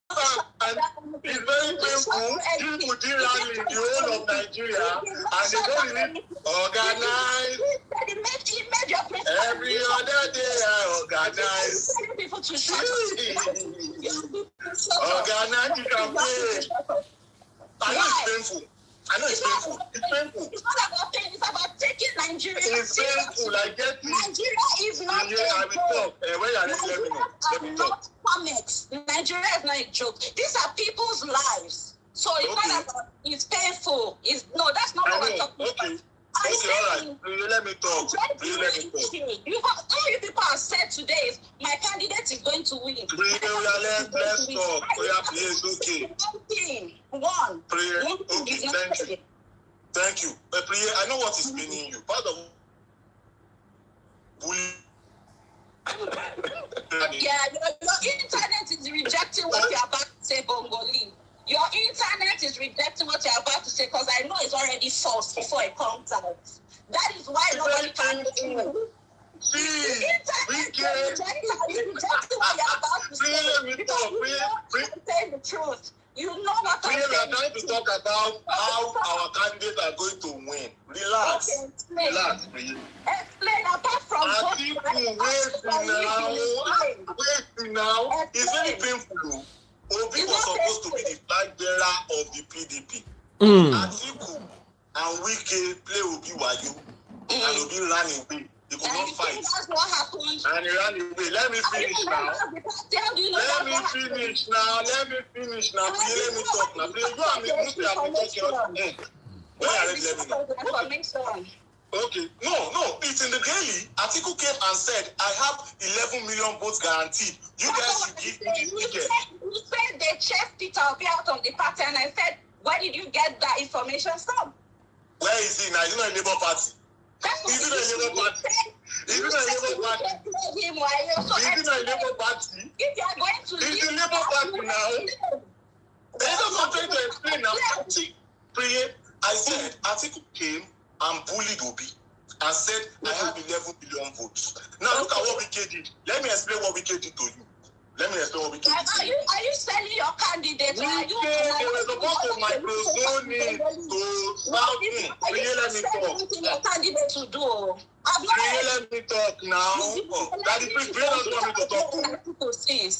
very painful. People did rally in the whole of Nigeria and they don't really organize. Every other day I organize. Organize the campaign. I know it's painful. It's painful. It's not about pain. It's about taking Nigeria. It's painful. I get it. Nigeria is not a joke. Let me talk. Nigeria is not a joke. These are people's lives. So it's not about. It's painful. That's not what we're talking about. Okay, all right. Let me talk. All you people have said today is my candidate is going to win. Let's talk. Please, okay. One. Prayer. Okay, thank you. Prayer, I know what is paining you. Part of your internet is rejecting what you're about to say, Bongoli. Your internet is rejecting what you're about to say because I know it's already false before it comes out. That is why nobody can do it. See, what you're about to say. Say the truth. You know what I'm saying. We are trying to talk about how our candidates are going to win. Relax. Okay, explain. Relax, please. Explain apart from wait now. It's very painful. Obi was supposed to be the flag bearer of the PDP. Atiku and Wike play Obi Wayo, and Obi ran away. They could not fight. That's what happened. And he ran away. Let me finish now. Let me finish now. Please let me talk now. Please go and make me talking. Let me know. Okay. No. It's in the daily. Atiku came and said, I have 11 million votes guaranteed. You guys should give me this ticket. You said they chased Peter Obi out of the party, and I said, where did you get that information from? Where is he now? He's not a Labour Party. Is it a Labour Party? Is it a Labour Party? If you are going to leave the Labour Party now, there's something to explain now. I said, Atiku came and bullied Obi and said, I have 11 million votes. Now look at what Wike did. Let me explain what Wike did to you. Let me explain what Wike Are you selling your candidate? Wike, they were supposed to microzone it to something. Let me talk. Your candidate to do. Let me talk now. Daddy, please, Priye doesn't want me to talk.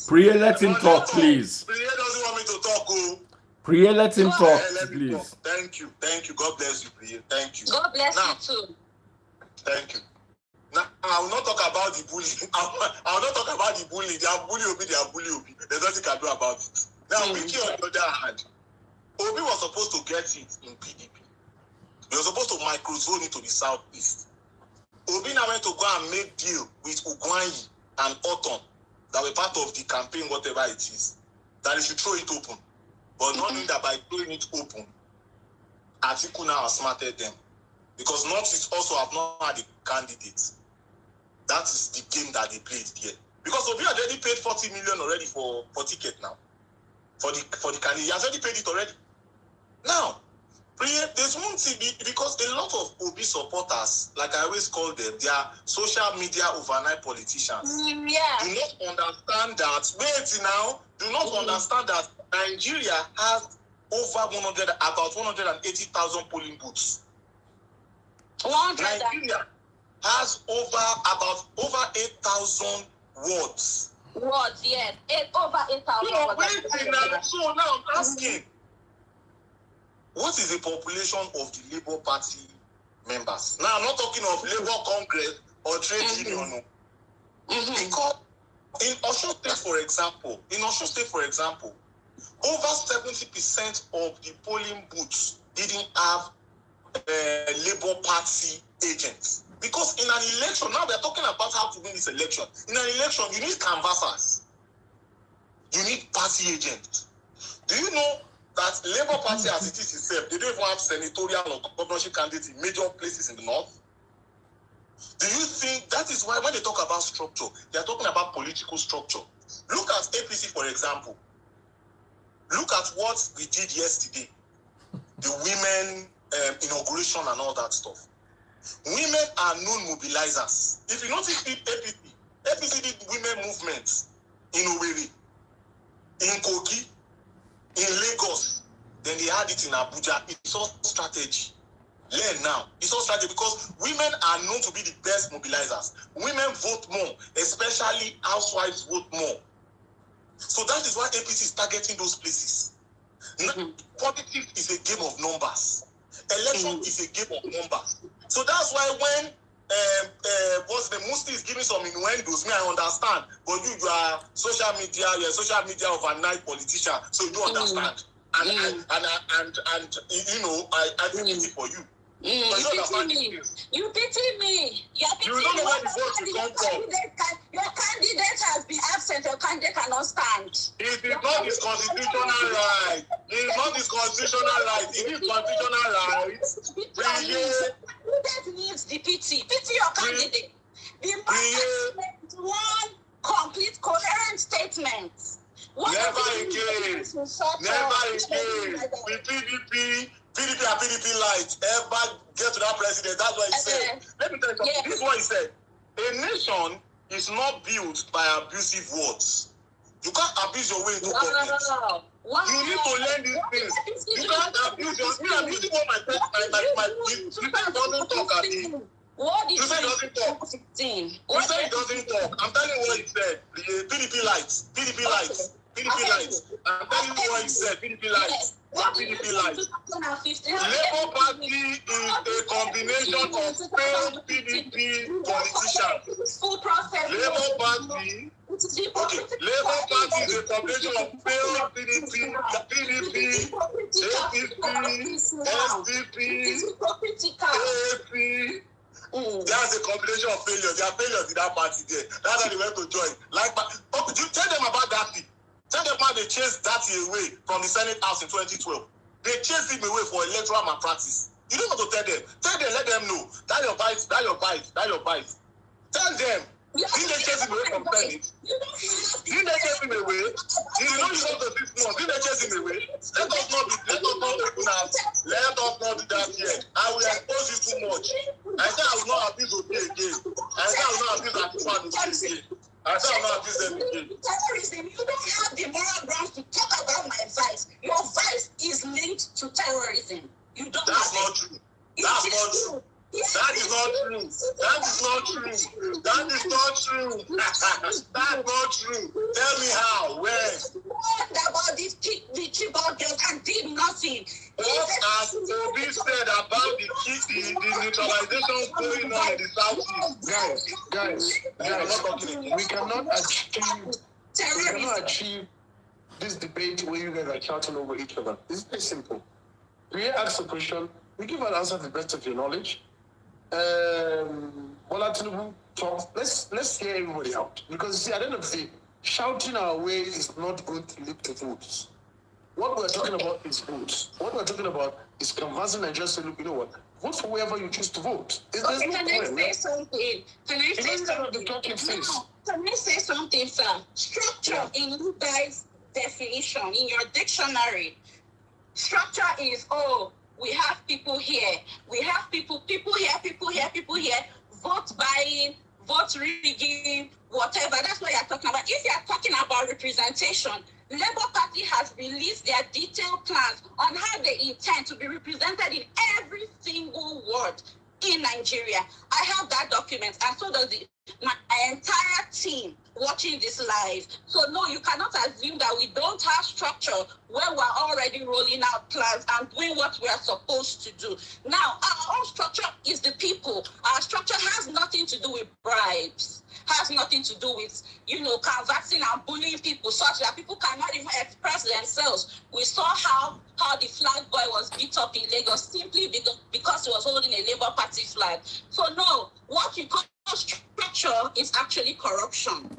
Priye, let him talk, please. Priye doesn't want me to talk. Priye, let him talk, please. Thank you. God bless you, Priye. Thank you. God bless you too. Thank you. Now, I will not talk about the bully. I will not talk about the bully. They are bully Obi. There's nothing I can do about it. Now, Wike, on the other hand, Obi was supposed to get it in PDP. They were supposed to microzone it to the southeast. Obi now went to go and make deal with Ugwanyi and Oton that were part of the campaign, whatever it is, that they should throw it open. But not knowing that by throwing it open, Atiku now has smarted them. Because Northeast also have not had a candidate. That is the game that they played here. Because Obi already paid 40 million already for ticket now. For the candidate. He has already paid it already. Now, there's one thing, because a lot of Obi supporters, like I always call them, they are social media overnight politicians. Yeah. Do not understand that. Wait now. Do not understand that Nigeria has about 180,000 polling booths. Nigeria has over 8,000 wards. Wards, yes. Over 8,000 wards. So now I'm asking, what is the population of the Labour Party members? Now I'm not talking of Labour Congress or trade union. Because in Osun State, for example, over 70% of the polling booths didn't have Labour Party agents. Because in an election, now we are talking about how to win this election. In an election, you need canvassers. You need party agents. Do you know that Labour Party as it is itself, they don't even have senatorial or governorship candidates in major places in the north? Do you think that is why when they talk about structure, they are talking about political structure? Look at APC, for example. Look at what we did yesterday. The women inauguration and all that stuff. Women are known mobilizers. If you notice APC did women movements in Owerri, in Kogi, in Lagos, then they had it in Abuja. It's all strategy. Learn now. It's all strategy because women are known to be the best mobilizers. Women vote more, especially housewives vote more. So that is why APC is targeting those places. Politics is a game of numbers. Election is a game of numbers. So that's why when the Musti is giving some innuendos, me I understand. But you are social media, you're a social media overnight politician, so you don't understand. And you know, I feel pity for you. You pity me. You pity me. You don't know where the vote will come from. Your candidate has been absent. Your candidate cannot stand. It is not his constitutional right. It is not his constitutional right. It is constitutional right. Candidate needs the pity. Pity your candidate. The man makes one complete, coherent statement. Never again. With PDP light ever get to that president. That's what he said. Let me tell you something. This is what he said. A nation is not built by abusive words. You can't abuse your way into politics. You need to learn these things. You can't abuse your way. I'm using what you say it doesn't talk at me. You say it doesn't talk. You say it doesn't talk. I'm telling you what he said. PDP lights. I'm telling you what he said. PDP lights. PDP lights. Labour Party is a combination of failed PDP politicians. Labour Party is a combination of failed PDP, SDP, AFP. That's a combination of failures. There are failures in that party there. That's how they went to join. You tell them about that thing. Tell them how they chased Dati away from the Senate House in 2012. They chased him away for electoral malpractice. You don't have to tell them. Tell them, let them know. That your bite. Tell them. Didn't they chase him away from Senate? Didn't they chase him away? He did not use up to 6 months. Didn't they chase him away? Let us not open out. Let us not do that yet. I will expose you too much. I said I will not abuse Obi again. I said I will not abuse Atiku again. I said I will not abuse them again. Terrorism, you terrorism. You don't That's have not true. That's not true. That is not true. That is not true. That is not true. That's not true. Tell me how. When? What about the Chibok girls and did nothing? What has Obi said about the neutralization going on in the Southeast? Guys, we cannot achieve this debate where you guys are shouting over each other. It's very simple. We ask a question, we give an answer to the best of your knowledge. Bola Tinubu talks. Let's hear everybody out, because see, at the end of the day, shouting our way is not going to lead to votes. What we're talking about is votes. What we're talking about is convincing Nigerians to look. You know what? Vote for whoever you choose to vote. Can I say something? Can I say something, sir? Structure in you guys' definition in your dictionary. Structure is, we have people here, we have people here, vote buying, vote rigging, whatever. That's what you're talking about. If you're talking about representation, Labour Party has released their detailed plans on how they intend to be represented in every single ward in Nigeria. I have that document, and so does my entire team watching this live. So no, you cannot assume that we don't have structure where we're already rolling out plans and doing what we are supposed to do. Now, our own structure is the people. Our structure has nothing to do with bribes, has nothing to do with, canvassing and bullying people such that people cannot even express themselves. We saw how the flag boy was beat up in Lagos simply because he was holding a Labour Party flag. So no, what you call structure is actually corruption.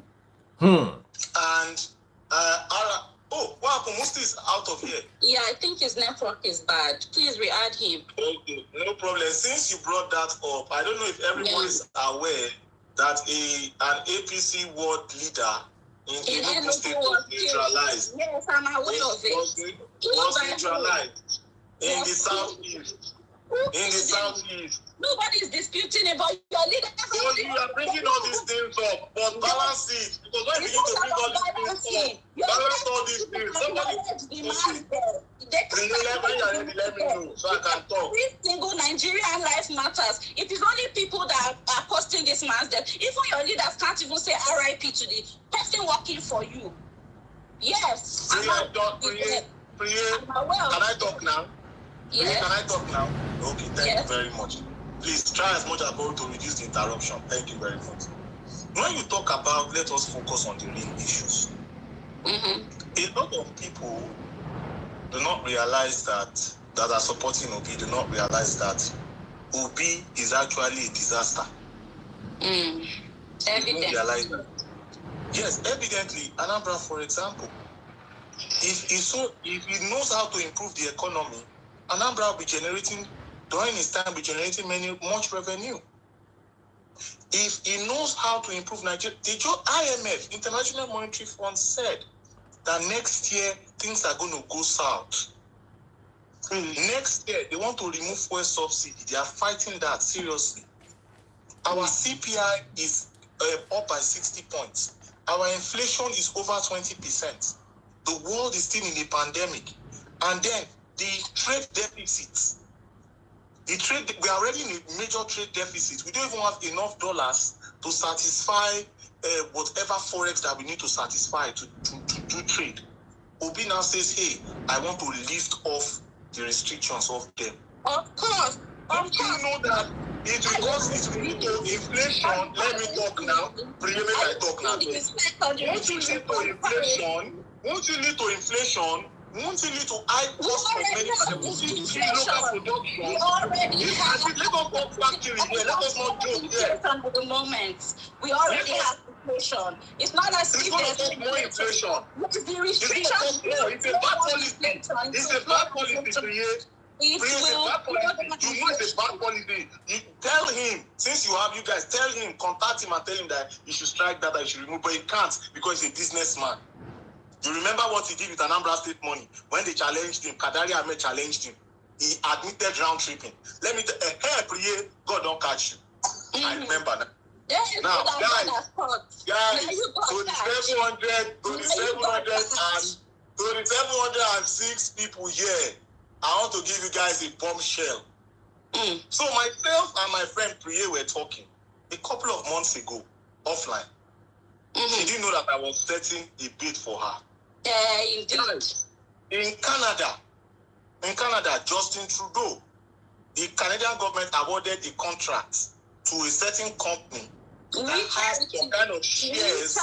And what happened? Musti is out of here. Yeah, I think his network is bad. Please re-add him. Okay, no problem. Since you brought that up, I don't know if everyone is aware that an APC ward leader in Enugu State was neutralized. Yes, I'm aware of it. Was neutralized in the southeast. In the southeast. Nobody is disputing about your leader. So you are bringing all these things up, but balance it. Because when you begin to bring all these things up, balance all these things. Somebody let me know so I can talk. Every single Nigerian life matters. It is only people that are posting this man's death. Even your leaders can't even say RIP to the person working for you. Yes. Can I talk now? Yes. Can I talk now? Okay, thank you very much. Please try as much as possible to reduce the interruption. Thank you very much. When you talk about, let us focus on the real issues. A lot of people do not realize that are supporting Obi do not realize that Obi is actually a disaster. Evidently. Realize that. Yes, evidently, Anambra, for example, if he knows how to improve the economy, Anambra will be generating, during his time, much revenue. If he knows how to improve Nigeria, the IMF, International Monetary Fund, said that next year things are going to go south. Next year, they want to remove fuel subsidy. They are fighting that seriously. Our CPI is up by 60 points. Our inflation is over 20%. The world is still in a pandemic. And then the trade deficits. We are already in a major trade deficit. We don't even have enough dollars to satisfy whatever forex that we need to satisfy to do trade. Obi now says, hey, I want to lift off the restrictions of them. Of course. Do you know that it will cause inflation? Let me talk now. Won't you lead to inflation? Won't it lead to high cost of medical local production? We already have let us not factory here. Let us not joke here. At the moment, we already have inflation. It's not as if there's more inflation. The restriction. It's a bad policy. It's a bad policy to create. It's a bad policy. You know it's a bad policy. You tell him, since you guys tell him, contact him and tell him that he should strike that he should remove, but he can't because he's a businessman. You remember what he did with Anambra State money when they challenged him? Kadari Ahmed challenged him. He admitted round tripping. Let me tell you, God don't catch you. I remember that. Now, guys, to the 706 people here, I want to give you guys a bombshell. So myself and my friend Priye were talking a couple of months ago, offline. She didn't know that I was setting a bid for her. Indeed. In Canada, Justin Trudeau, the Canadian government awarded a contract to a certain company that has some kind of shares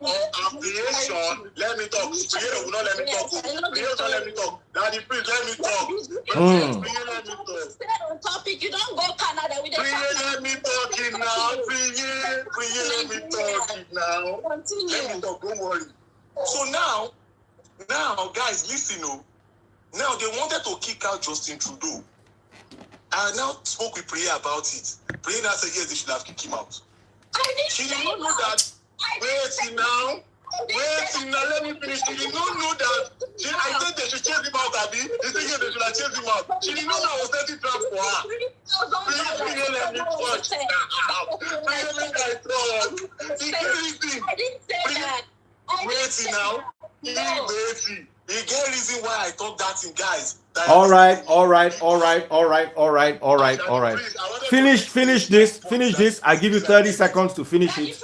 of affiliation. Let me talk. Priye will not let me talk. Priye will not let me talk. Daddy, please let me talk. Priye, let me talk. Stay on topic. You don't go Canada with the Priye, let me talk it now. Priye, let me talk it now. Continue. Let me talk. Don't worry. So now, guys, listen. Now they wanted to kick out Justin Trudeau. I now spoke with Priya about it. Priya now said yes, they should have kicked him out. She did not know that. Wait now. Let me finish. She did not know that. I said they should chase him out, Abby. They said yes, they should have chased him out. She did not know I was setting traps for her. Priya, let me touch. Priya, let me talk. He can't listen. I didn't say that. Wait now. You get reason why I thought that thing, guys. All right. Finish this. I give you 30 seconds to finish it.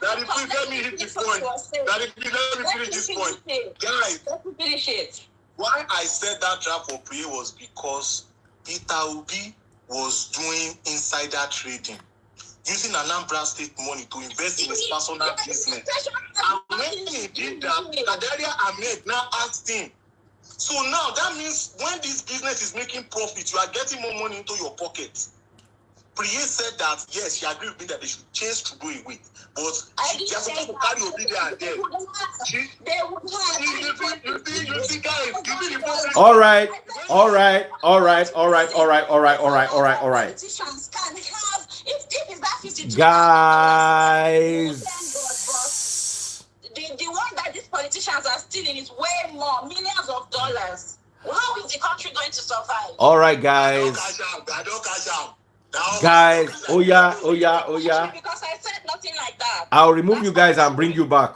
Daddy, please let me hit this point. Daddy, please let me finish this point. Guys, finish it. Why I said that trap for Priye was because Peter Obi was doing insider trading, using Anambra State money to invest in his personal business. And when he did that, Kadaria Ahmed now asked him. So now that means when this business is making profit, you are getting more money into your pocket. Priye said that yes, she agreed with me that they should chase Trudeau away, but she just supposed to carry Obi there and there. You see, guys, you see the process. All right. Guys. The one that these politicians are stealing is way more, millions of dollars. How is the country going to survive? All right, guys. I don't cash out. Guys, oh yeah. Because I said nothing like that. I'll remove you guys and bring you back.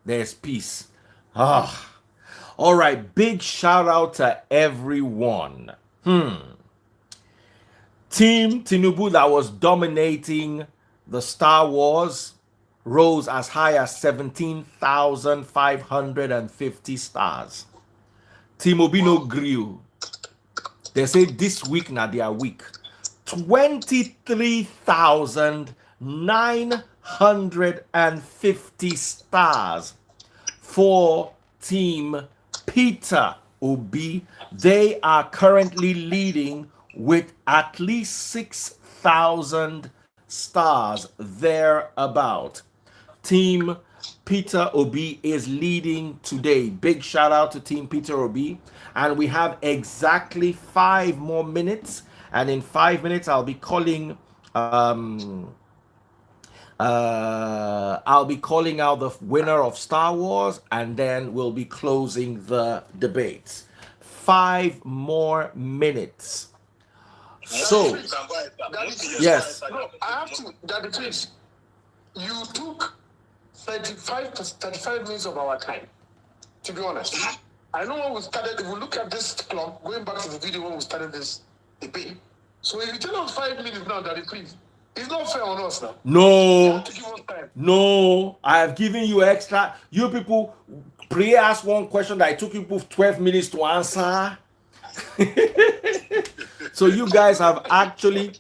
There's peace. All right, big shout out to everyone. Team Tinubu that was dominating the Star Wars rose as high as 17,550 stars. Team Obino grew. They say this week now they are weak. 23,950 stars for Team Peter Obi. They are currently leading with at least 6,000 stars thereabout. Team Peter Obi is leading today. Big shout out to Team Peter Obi. And we have exactly 5 more minutes. And in 5 minutes, I'll be calling out the winner of Star Wars, and then we'll be closing the debates. 5 more minutes. So, yes. No, I have to, Daddy, please. You took 35 minutes of our time, to be honest. I know when we started, if we look at this clock, going back to the video when we started this debate. So if you tell us 5 minutes now, Daddy, please, it's not fair on us now. No, I have given you extra. You people, Priya asked one question that it took you 12 minutes to answer. So you guys have actually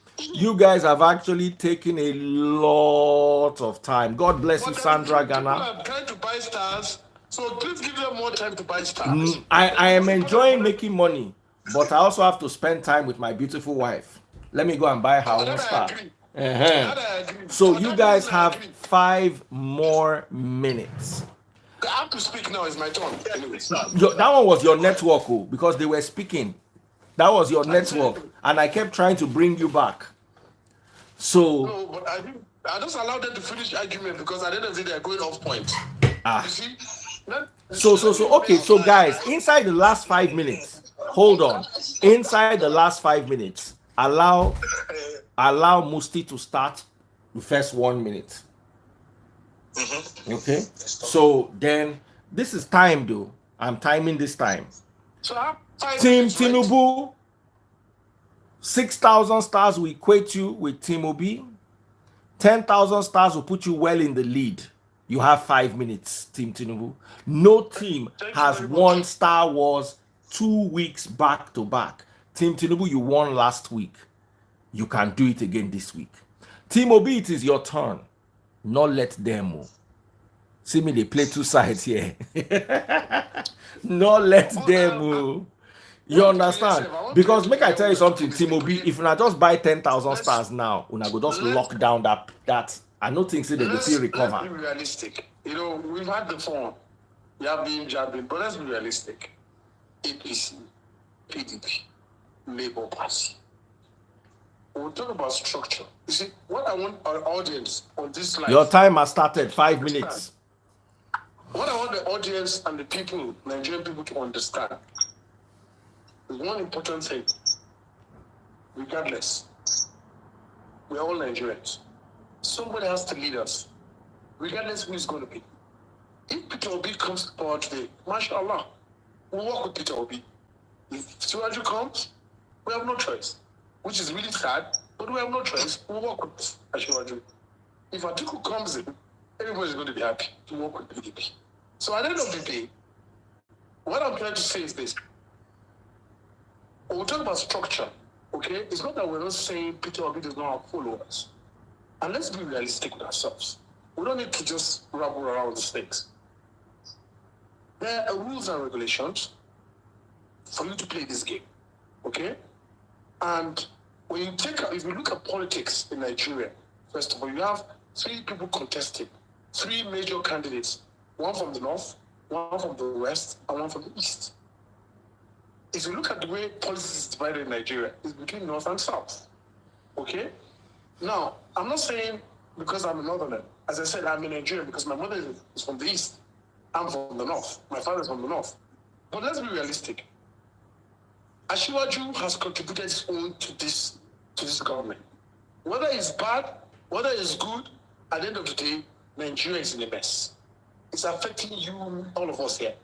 taken a lot of time. God bless you, Sandra Ghana. People are trying to buy stars, so please give them more time to buy stars. I am enjoying making money, but I also have to spend time with my beautiful wife. Let me go and buy her own star. So you guys have 5 more minutes. I have to speak now. It's my turn. That one was your network, because they were speaking. That was your network, and I kept trying to bring you back. So no, but I just allowed them to finish argument because at the end of the day they're going off point. You see? Okay. So guys, inside the last 5 minutes, hold on. Inside the last 5 minutes, allow Musti to start the first 1 minute. Okay. So then this is time, though. I'm timing this time. So I have 5 Team minutes, right? Tinubu, 6,000 stars will equate you with Team Obi. 10,000 stars will put you well in the lead. You have 5 minutes, Team Tinubu. No team Thank you has very won much. Star Wars 2 weeks back to back. Team Tinubu, you won last week. You can do it again this week. Team Obi, it is your turn. Not let them move. See me, they play two sides here. Not let them move. You understand? Because make I tell you something, Team Obi, if una just buy 10,000 stars now, una go just lock down that. I don't think so they go feel Let's be recover. realistic. You know, we've had the phone. Jabbing, but let's be realistic. APC, PDP, Labour Party. We'll talk about structure. You see, what I want our audience on this live. Your time has started. 5 minutes. What I want the audience and the people, Nigerian people, to understand is one important thing. Regardless, we're all Nigerians. Somebody has to lead us, regardless who is going to be. If Peter Obi comes to power today, mashallah, we'll work with Peter Obi. If Suraju comes, we have no choice, which is really sad, but we have no choice. We'll work with Suraju. If Atiku comes in, everybody's going to be happy to work with PDP. So at the end of the day, what I'm trying to say is this. When we talk about structure, okay, it's not that we're not saying Peter Obi does not have followers. And let's be realistic with ourselves. We don't need to just rabble around the stakes. There are rules and regulations for you to play this game, okay? And when you if you look at politics in Nigeria, first of all, you have 3 people contesting, 3 major candidates, one from the north, one from the west, and one from the east. If you look at the way politics is divided in Nigeria, it's between north and south, okay? Now, I'm not saying because I'm a northerner. As I said, I'm in Nigeria because my mother is from the east. I'm from the north. My father is from the north. But let's be realistic. Asiwaju has contributed his own to this government. Whether it's bad, whether it's good, at the end of the day, Nigeria is in a mess. It's affecting you, all of us here.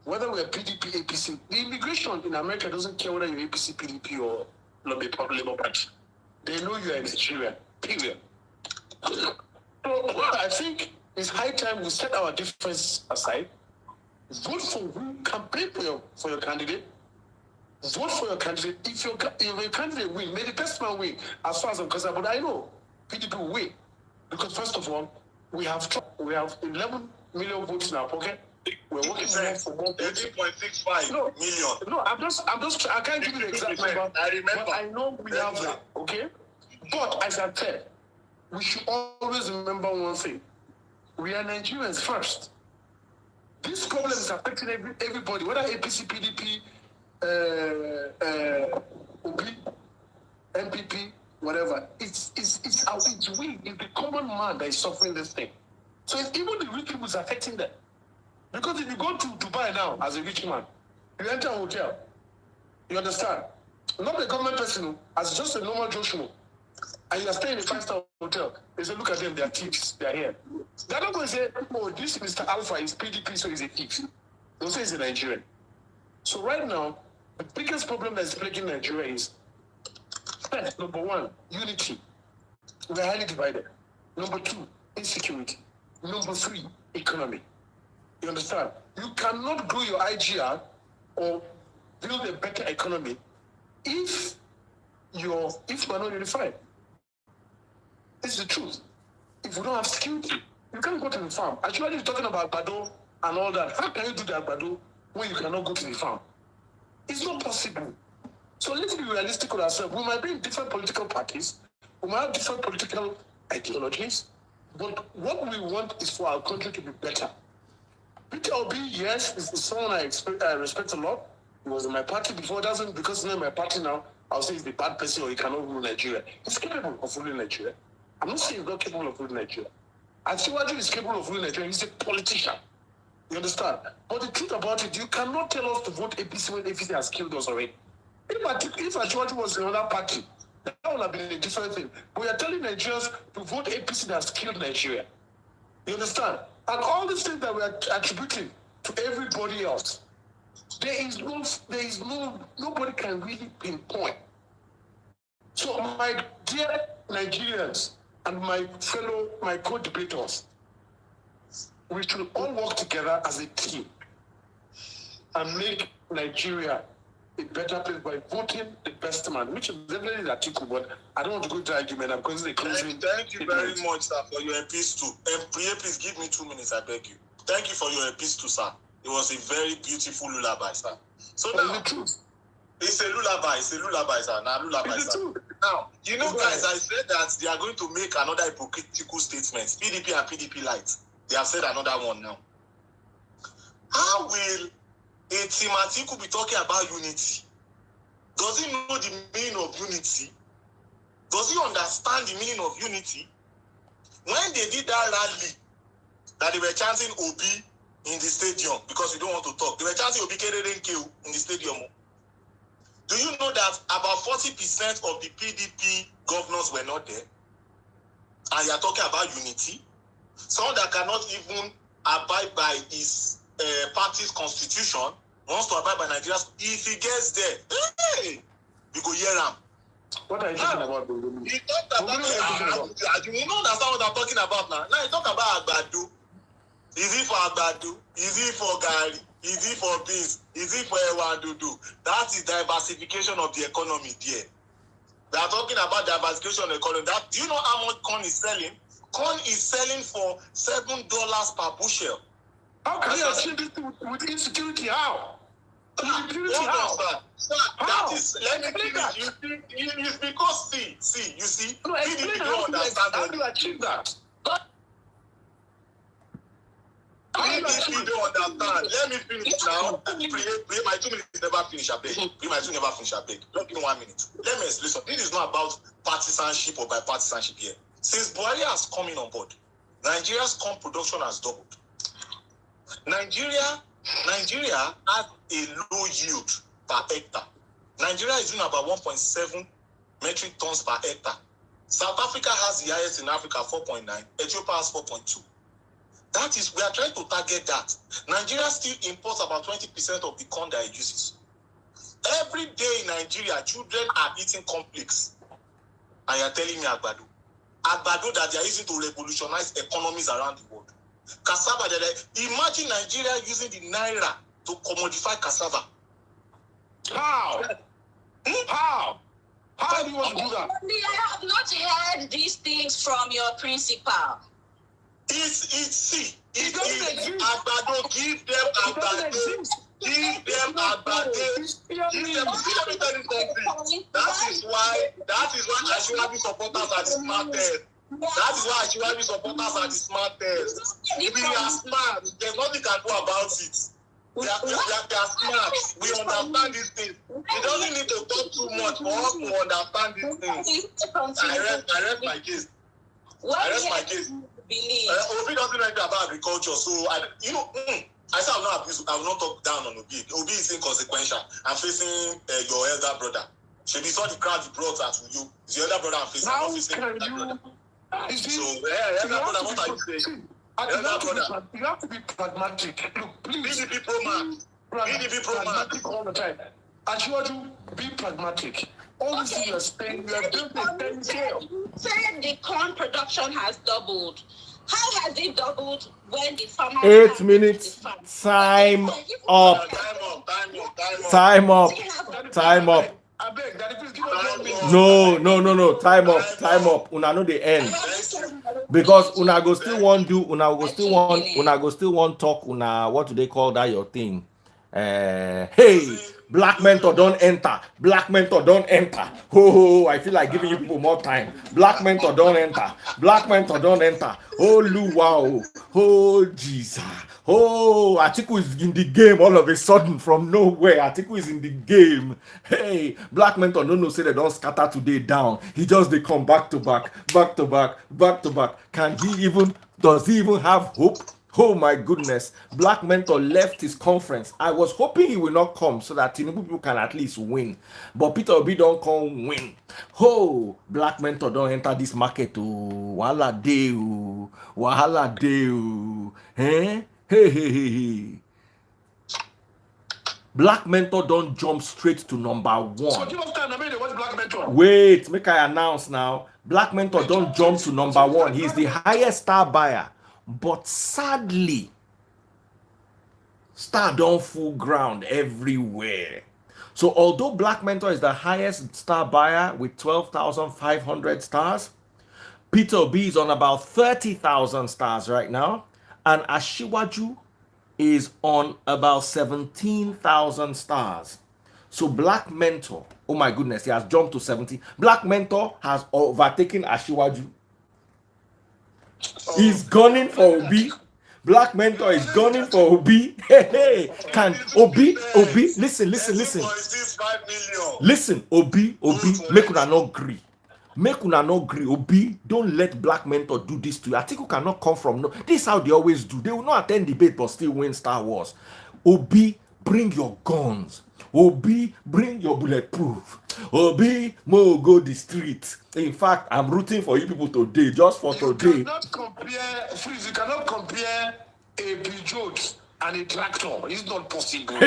Whether we're PDP, APC, the immigration in America doesn't care whether you're APC, PDP, or Labour Party. They know you're in Nigeria, period. So I think it's high time we set our differences aside. Vote for who, campaign for your candidate. Vote for your candidate. If your candidate win, may the best man win. As far as I'm concerned, but I know PDP will win because first of all, we have 11 million votes in our pocket. We're working for more votes. 13.65 million. No, I'm just. I can't give you the exact number. I remember. But I know we have that. Okay. But as I said, we should always remember one thing: we are Nigerians first. This problem is affecting everybody, whether APC, PDP, OP, MPP, whatever. It's we. It's the common man that is suffering this thing. So it's even the rich people is affecting them. Because if you go to Dubai now as a rich man, you enter a hotel. You understand? Not a government person, as just a normal Joshua. And you are staying in a 5-star hotel. They say, look at them, they are thieves. They are here. They're not going to say, oh, this Mr. Alpha is PDP, so he's a thief. They'll say he's a Nigerian. So right now, the biggest problem that is plaguing Nigeria is, first, number 1, unity. We are highly divided. Number 2, insecurity. Number 3, economy. You understand? You cannot grow your IGR or build a better economy if we're not unified. This is the truth. If we don't have security, you can't go to the farm. Actually, you're talking about Agbado and all that. How can you do the Agbado when you cannot go to the farm? It's not possible. So let's be realistic with ourselves. We might be in different political parties. We might have different political ideologies. But what we want is for our country to be better. Peter Obi, yes, is someone I respect a lot. He was in my party before. Doesn't because he's not in my party now, I'll say he's the bad person or he cannot rule Nigeria. He's capable of ruling Nigeria. I'm not saying he's not capable of ruling Nigeria. Asiwaju is capable of ruling Nigeria. He's a politician. You understand? But the truth about it, you cannot tell us to vote APC when APC has killed us already. If Asiwaju was in another party, that would have been a different thing. But we are telling Nigerians to vote APC that has killed Nigeria. You understand? And all these things that we are attributing to everybody else, Nobody can really pinpoint. So my dear Nigerians and my co-debaters, we should all work together as a team and make Nigeria a better place by voting the best man, which is definitely the article, but I don't want to go to argument because it's a closing. Thank you very much, sir, for your epistle. Please give me 2 minutes, I beg you. Thank you for your epistle, sir. It was a very beautiful lullaby, sir. So now, it's a lullaby, sir. Now, lullaby, sir. Now, you know, guys, I said that they are going to make another hypocritical statement. PDP and PDP light. They have said another one now. How will a Team Atiku be talking about unity? Does he know the meaning of unity? Does he understand the meaning of unity? When they did that rally, that they were chanting Obi in the stadium, because we don't want to talk, they were chanting Obi Kererenke in the stadium. Do you know that about 40% of the PDP governors were not there? And you are talking about unity? Someone that cannot even abide by his party's constitution wants to abide by Nigeria's. If he gets there, hey, you go hear him. What are you talking about? He talked about you don't understand what I'm talking about now. Now you talk about Agbado. Is it for Agbado? Is it for Gari? Is it for beans? Is it for Ewadudu? That is diversification of the economy there. They are talking about diversification of the economy. Do you know how much corn is selling? Corn is selling for $7 per bushel. How can you achieve this with insecurity? How? Sir, that is, let me finish. It's because, you see, no, PDP don't understand. How do you achieve that? PDP don't understand. Let me finish now. My 2 minutes never finish, I beg. My 2 never finish, I beg. Don't give me 1 minute. Let me explain something. This is not about partisanship or bipartisanship here. Since Buhari has come in on board, Nigeria's corn production has doubled. Nigeria has a low yield per hectare. Nigeria is doing about 1.7 metric tons per hectare. South Africa has the highest in Africa, 4.9. Ethiopia has 4.2. That is, we are trying to target that. Nigeria still imports about 20% of the corn that it uses. Every day in Nigeria, children are eating complex. And you're telling me Agbado that they are using to revolutionize economies around the world. Cassava, imagine Nigeria using the naira to commodify cassava. How? How? How do you want to do that? I have not heard these things from your principal. It Agbado, give them Agbado. Give them Agbado. Give them something. That is why Ashwabi supporters are the smartest. That is why Ashwabi supporters are the smartest. We are smart. There's nothing can do about it. They are smart. We understand these things. We don't need to talk too much for us to understand these things. I rest my case. Obi doesn't like about agriculture, so I said I will not talk down on Obi. Obi is inconsequential. I'm facing your elder brother. Should be saw the crowd you brought at you. It's your elder brother I'm facing. I'm not facing your elder brother. So, elder brother, what are you saying? You have to be pragmatic. Look, please. PDP pragmatic all the time. Ashwadu, be pragmatic. All this you are saying, you are built a 10 scale. You said the corn production has doubled. How has it doubled when the farmers 8 minutes. Time up. Time up. Time up. I beg that if you No. Time up. Una know the end. Because una go still want talk. Una, what do they call that your thing? Hey, Black Mentor don't enter. I feel like giving you people more time. Black Mentor don't enter. Oh, wow. Oh, Jesus. Oh, Atiku is in the game all of a sudden from nowhere. Atiku is in the game. Hey, Black Mentor no say they don't scatter today down. He just they come back to back. Does he even have hope? Oh my goodness, Black Mentor left his conference. I was hoping he will not come so that Tinubu people can at least win. But Peter Obi don't come win. Oh, Black Mentor don't enter this market. Wahala dey. Hey. Black Mentor don't jump straight to number So one. give us time. I mean, what's Black Mentor? Wait, make I announce now. Black Mentor don't jump to number one. He's the highest star buyer. But sadly, star don't full ground everywhere. So although Black Mentor is the highest star buyer with 12,500 stars, Peter Obi is on about 30,000 stars right now. And Asiwaju is on about 17,000 stars. So Black Mentor, oh my goodness, he has jumped to 70. Black Mentor has overtaken Asiwaju. He's gunning for Obi. Black Mentor is gunning for Obi. Hey, can Obi, listen. Listen, Obi, make una not agree. Make una not agree. Obi, don't let Black Mentor do this to you. Atiku cannot come from no. This is how they always do. They will not attend debate but still win Star Wars. Obi, bring your guns. Obi, bring your bulletproof. Obi, mo go the street. In fact, I'm rooting for you people today, just for today. You cannot compare a Peugeot and a tractor. It's not possible.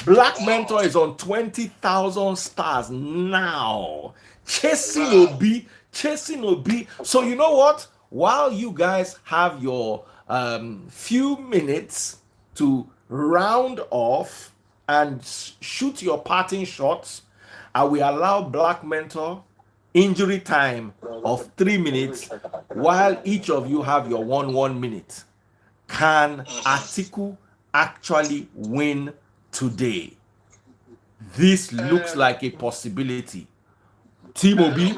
Black Mentor is on 20,000 stars now. Chasing Obi. So you know what? While you guys have your few minutes to round off and shoot your parting shots, I will allow Black Mentor injury time of 3 minutes while each of you have your 1 minute. Can Atiku actually win today? This looks like a possibility. Team Obi,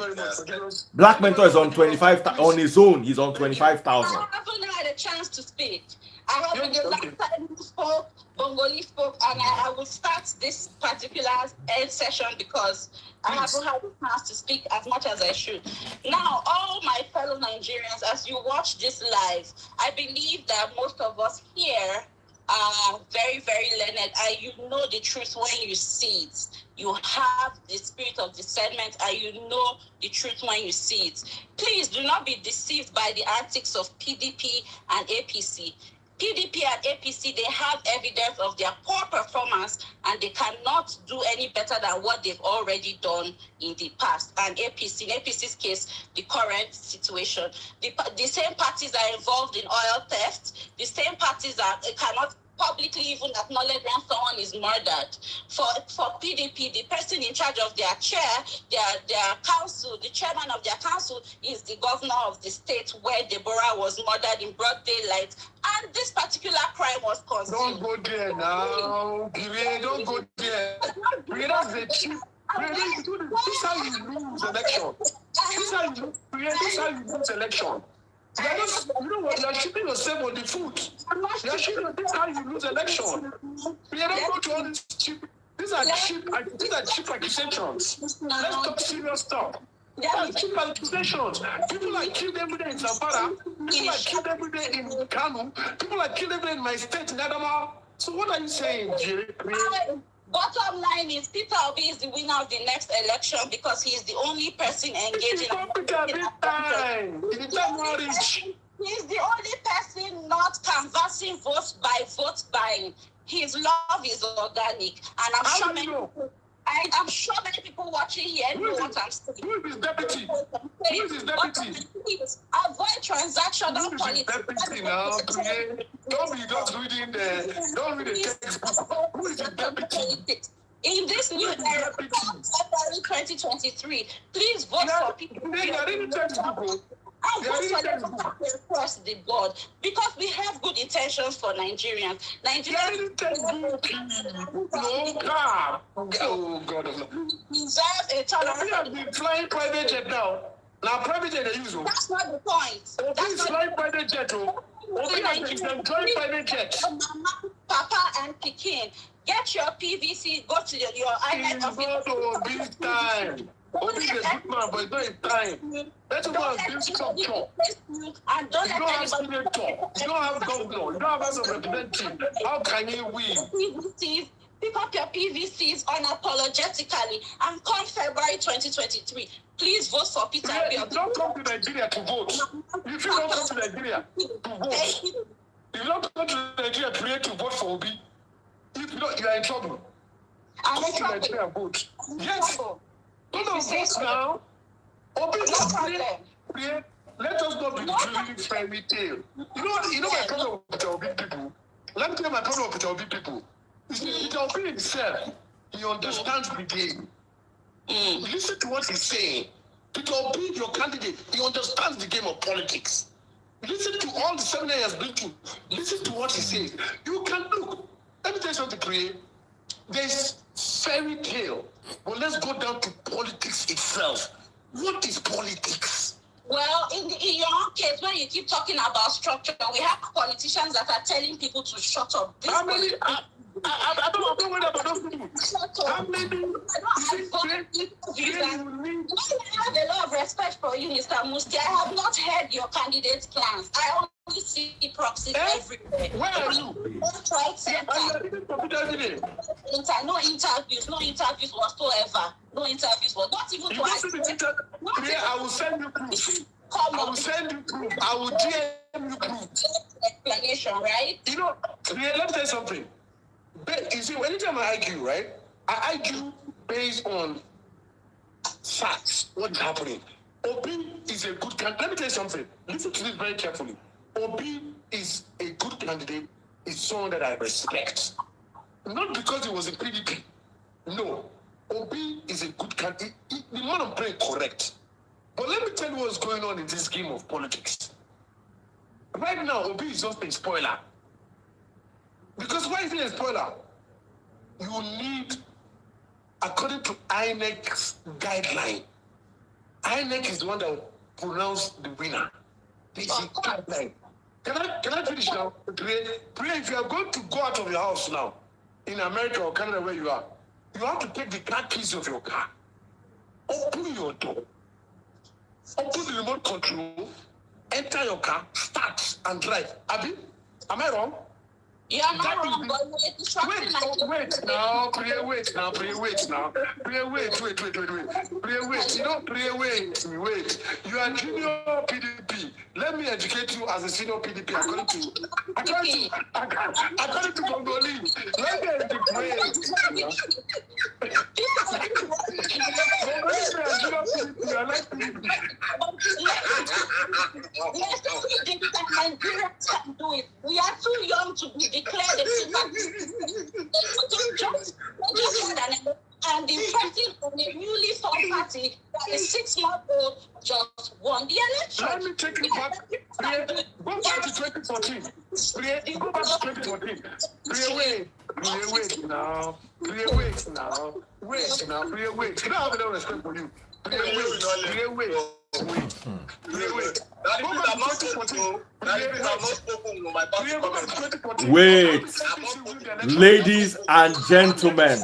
Black Mentor is on 25 on his own. He's on 25,000. I haven't had a chance to speak. I haven't the last time you spoke, Bongoli spoke, and I will start this particular session because I haven't had a chance to speak as much as I should. Now, all my fellow Nigerians, as you watch this live, I believe that most of us here are very, very learned, and you know the truth when you see it. You have the spirit of discernment, and you know the truth when you see it. Please do not be deceived by the antics of PDP and APC. PDP and APC, they have evidence of their poor performance, and they cannot do any better than what they've already done in the past. And APC, in APC's case, the current situation. The same parties are involved in oil theft. The same parties cannot publicly even acknowledge when someone is murdered. For PDP, the person in charge of their chair, their council, the chairman of their council is the governor of the state where Deborah was murdered in broad daylight. And this particular crime was concealed. Don't go there now. Don't go there. That's the truth. This is how you lose election. This is how you lose election. You know what? You're shooting yourself on the foot. You're shooting. This is how you lose election. You don't go to all this cheap. These are cheap accusations. Let's talk serious stuff. These are cheap accusations. People are killed every day in Zamfara. People are killed every day in Kano. People are killed every day in my state, in Adamawa. So what are you saying, Jerry? Bottom line is Peter Obi is the winner of the next election because he is the only person engaging. He's the only person not canvassing votes by vote buying. His love is organic, and I'm sure many people watching here know what I'm saying. Who is his deputy? Please avoid transactional politics. Don't be just reading don't read the textbook. Who is the deputy? In this new era, February 2023, please vote for people. And vote for them across the board because we have good intentions for Nigerians. Oh God! Deserve a tolerance. We have been flying private jet now. Now private jet they use. That's not the point. That's flying private jet. We have been flying private jet. Mama, Papa, and Pekin, get your PVC. Go to your INEC office. This time. Obi is a good man, but it's not his time. Let's go and build structure. And don't you don't have senator. You don't have governor. You don't have House of Representatives. How can you win? PVCs, pick up your PVCs unapologetically and come February 2023. Please vote for Peter Obi. Don't come to Nigeria to vote. If you don't come to Nigeria to vote, if you don't come to Nigeria to vote for Obi, If not, you are in trouble. I'm Come in to trouble. Nigeria, vote. I'm in Yes. trouble. Don't You say vote so. now. Open No problem. Let us not be No drilling fairy tale. You know my problem with Peter Obi people. Let me tell you my problem with Peter Obi people. You see, Peter Obi himself, he understands the game. Listen to what he's saying. Peter Obi, your candidate, he understands the game of politics. Listen to all the seminars he has been to. Listen to what he says. You can look. Let me tell you something, Priye. There's fairy tale, but let's go down to politics itself. What is politics? Well, in your own case, when you keep talking about structure, we have politicians that are telling people to shut up. This How many? I don't worry about those people. shut up. How many? I have a lot of respect for you, Mr. Musti. I have not heard your candidate's plans. I only see proxies everywhere. Where are you? Right center. No interviews whatsoever. No interviews, not even to I will send you proof. I will send you proof. I will DM you proof. Explanation, right? You know, let me tell you something. You see, anytime I argue, right, I argue based on facts, what's happening. Obi is a good candidate. Let me tell you something. Listen to this very carefully. Obi is a good candidate, is someone that I respect. Not because he was a PDP. No. Obi is a good candidate. The man I'm playing correct. But let me tell you what's going on in this game of politics. Right now, Obi is just a spoiler. Because why is it a spoiler? You need, according to INEC's guideline, INEC is the one that will pronounce the winner. This is guideline. Can I finish now? Pray, if you are going to go out of your house now, in America or Canada where you are, you have to take the car keys of your car. Open your door. Open the remote control. Enter your car, start and drive. Abi, am I wrong? You're not wrong, but wait now, Priye, wait. Wait. You are junior PDP. Let me educate you as a senior PDP according to Congolese. Let me educate Nigerians can do it. We are too young to be declared a super. And the president of the newly formed party, that is 6-month-old, just won the election. Let me take you back. Go back to 2014. Go back to 2014. Wait now. Wait. Can I have no respect for you? Wait. Wait, ladies and gentlemen,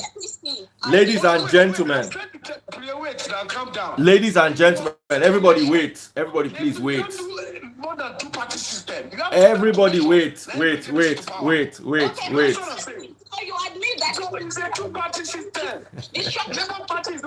everybody wait, everybody please wait. Everybody wait. So you admit that it's a two-party system. Labour Party is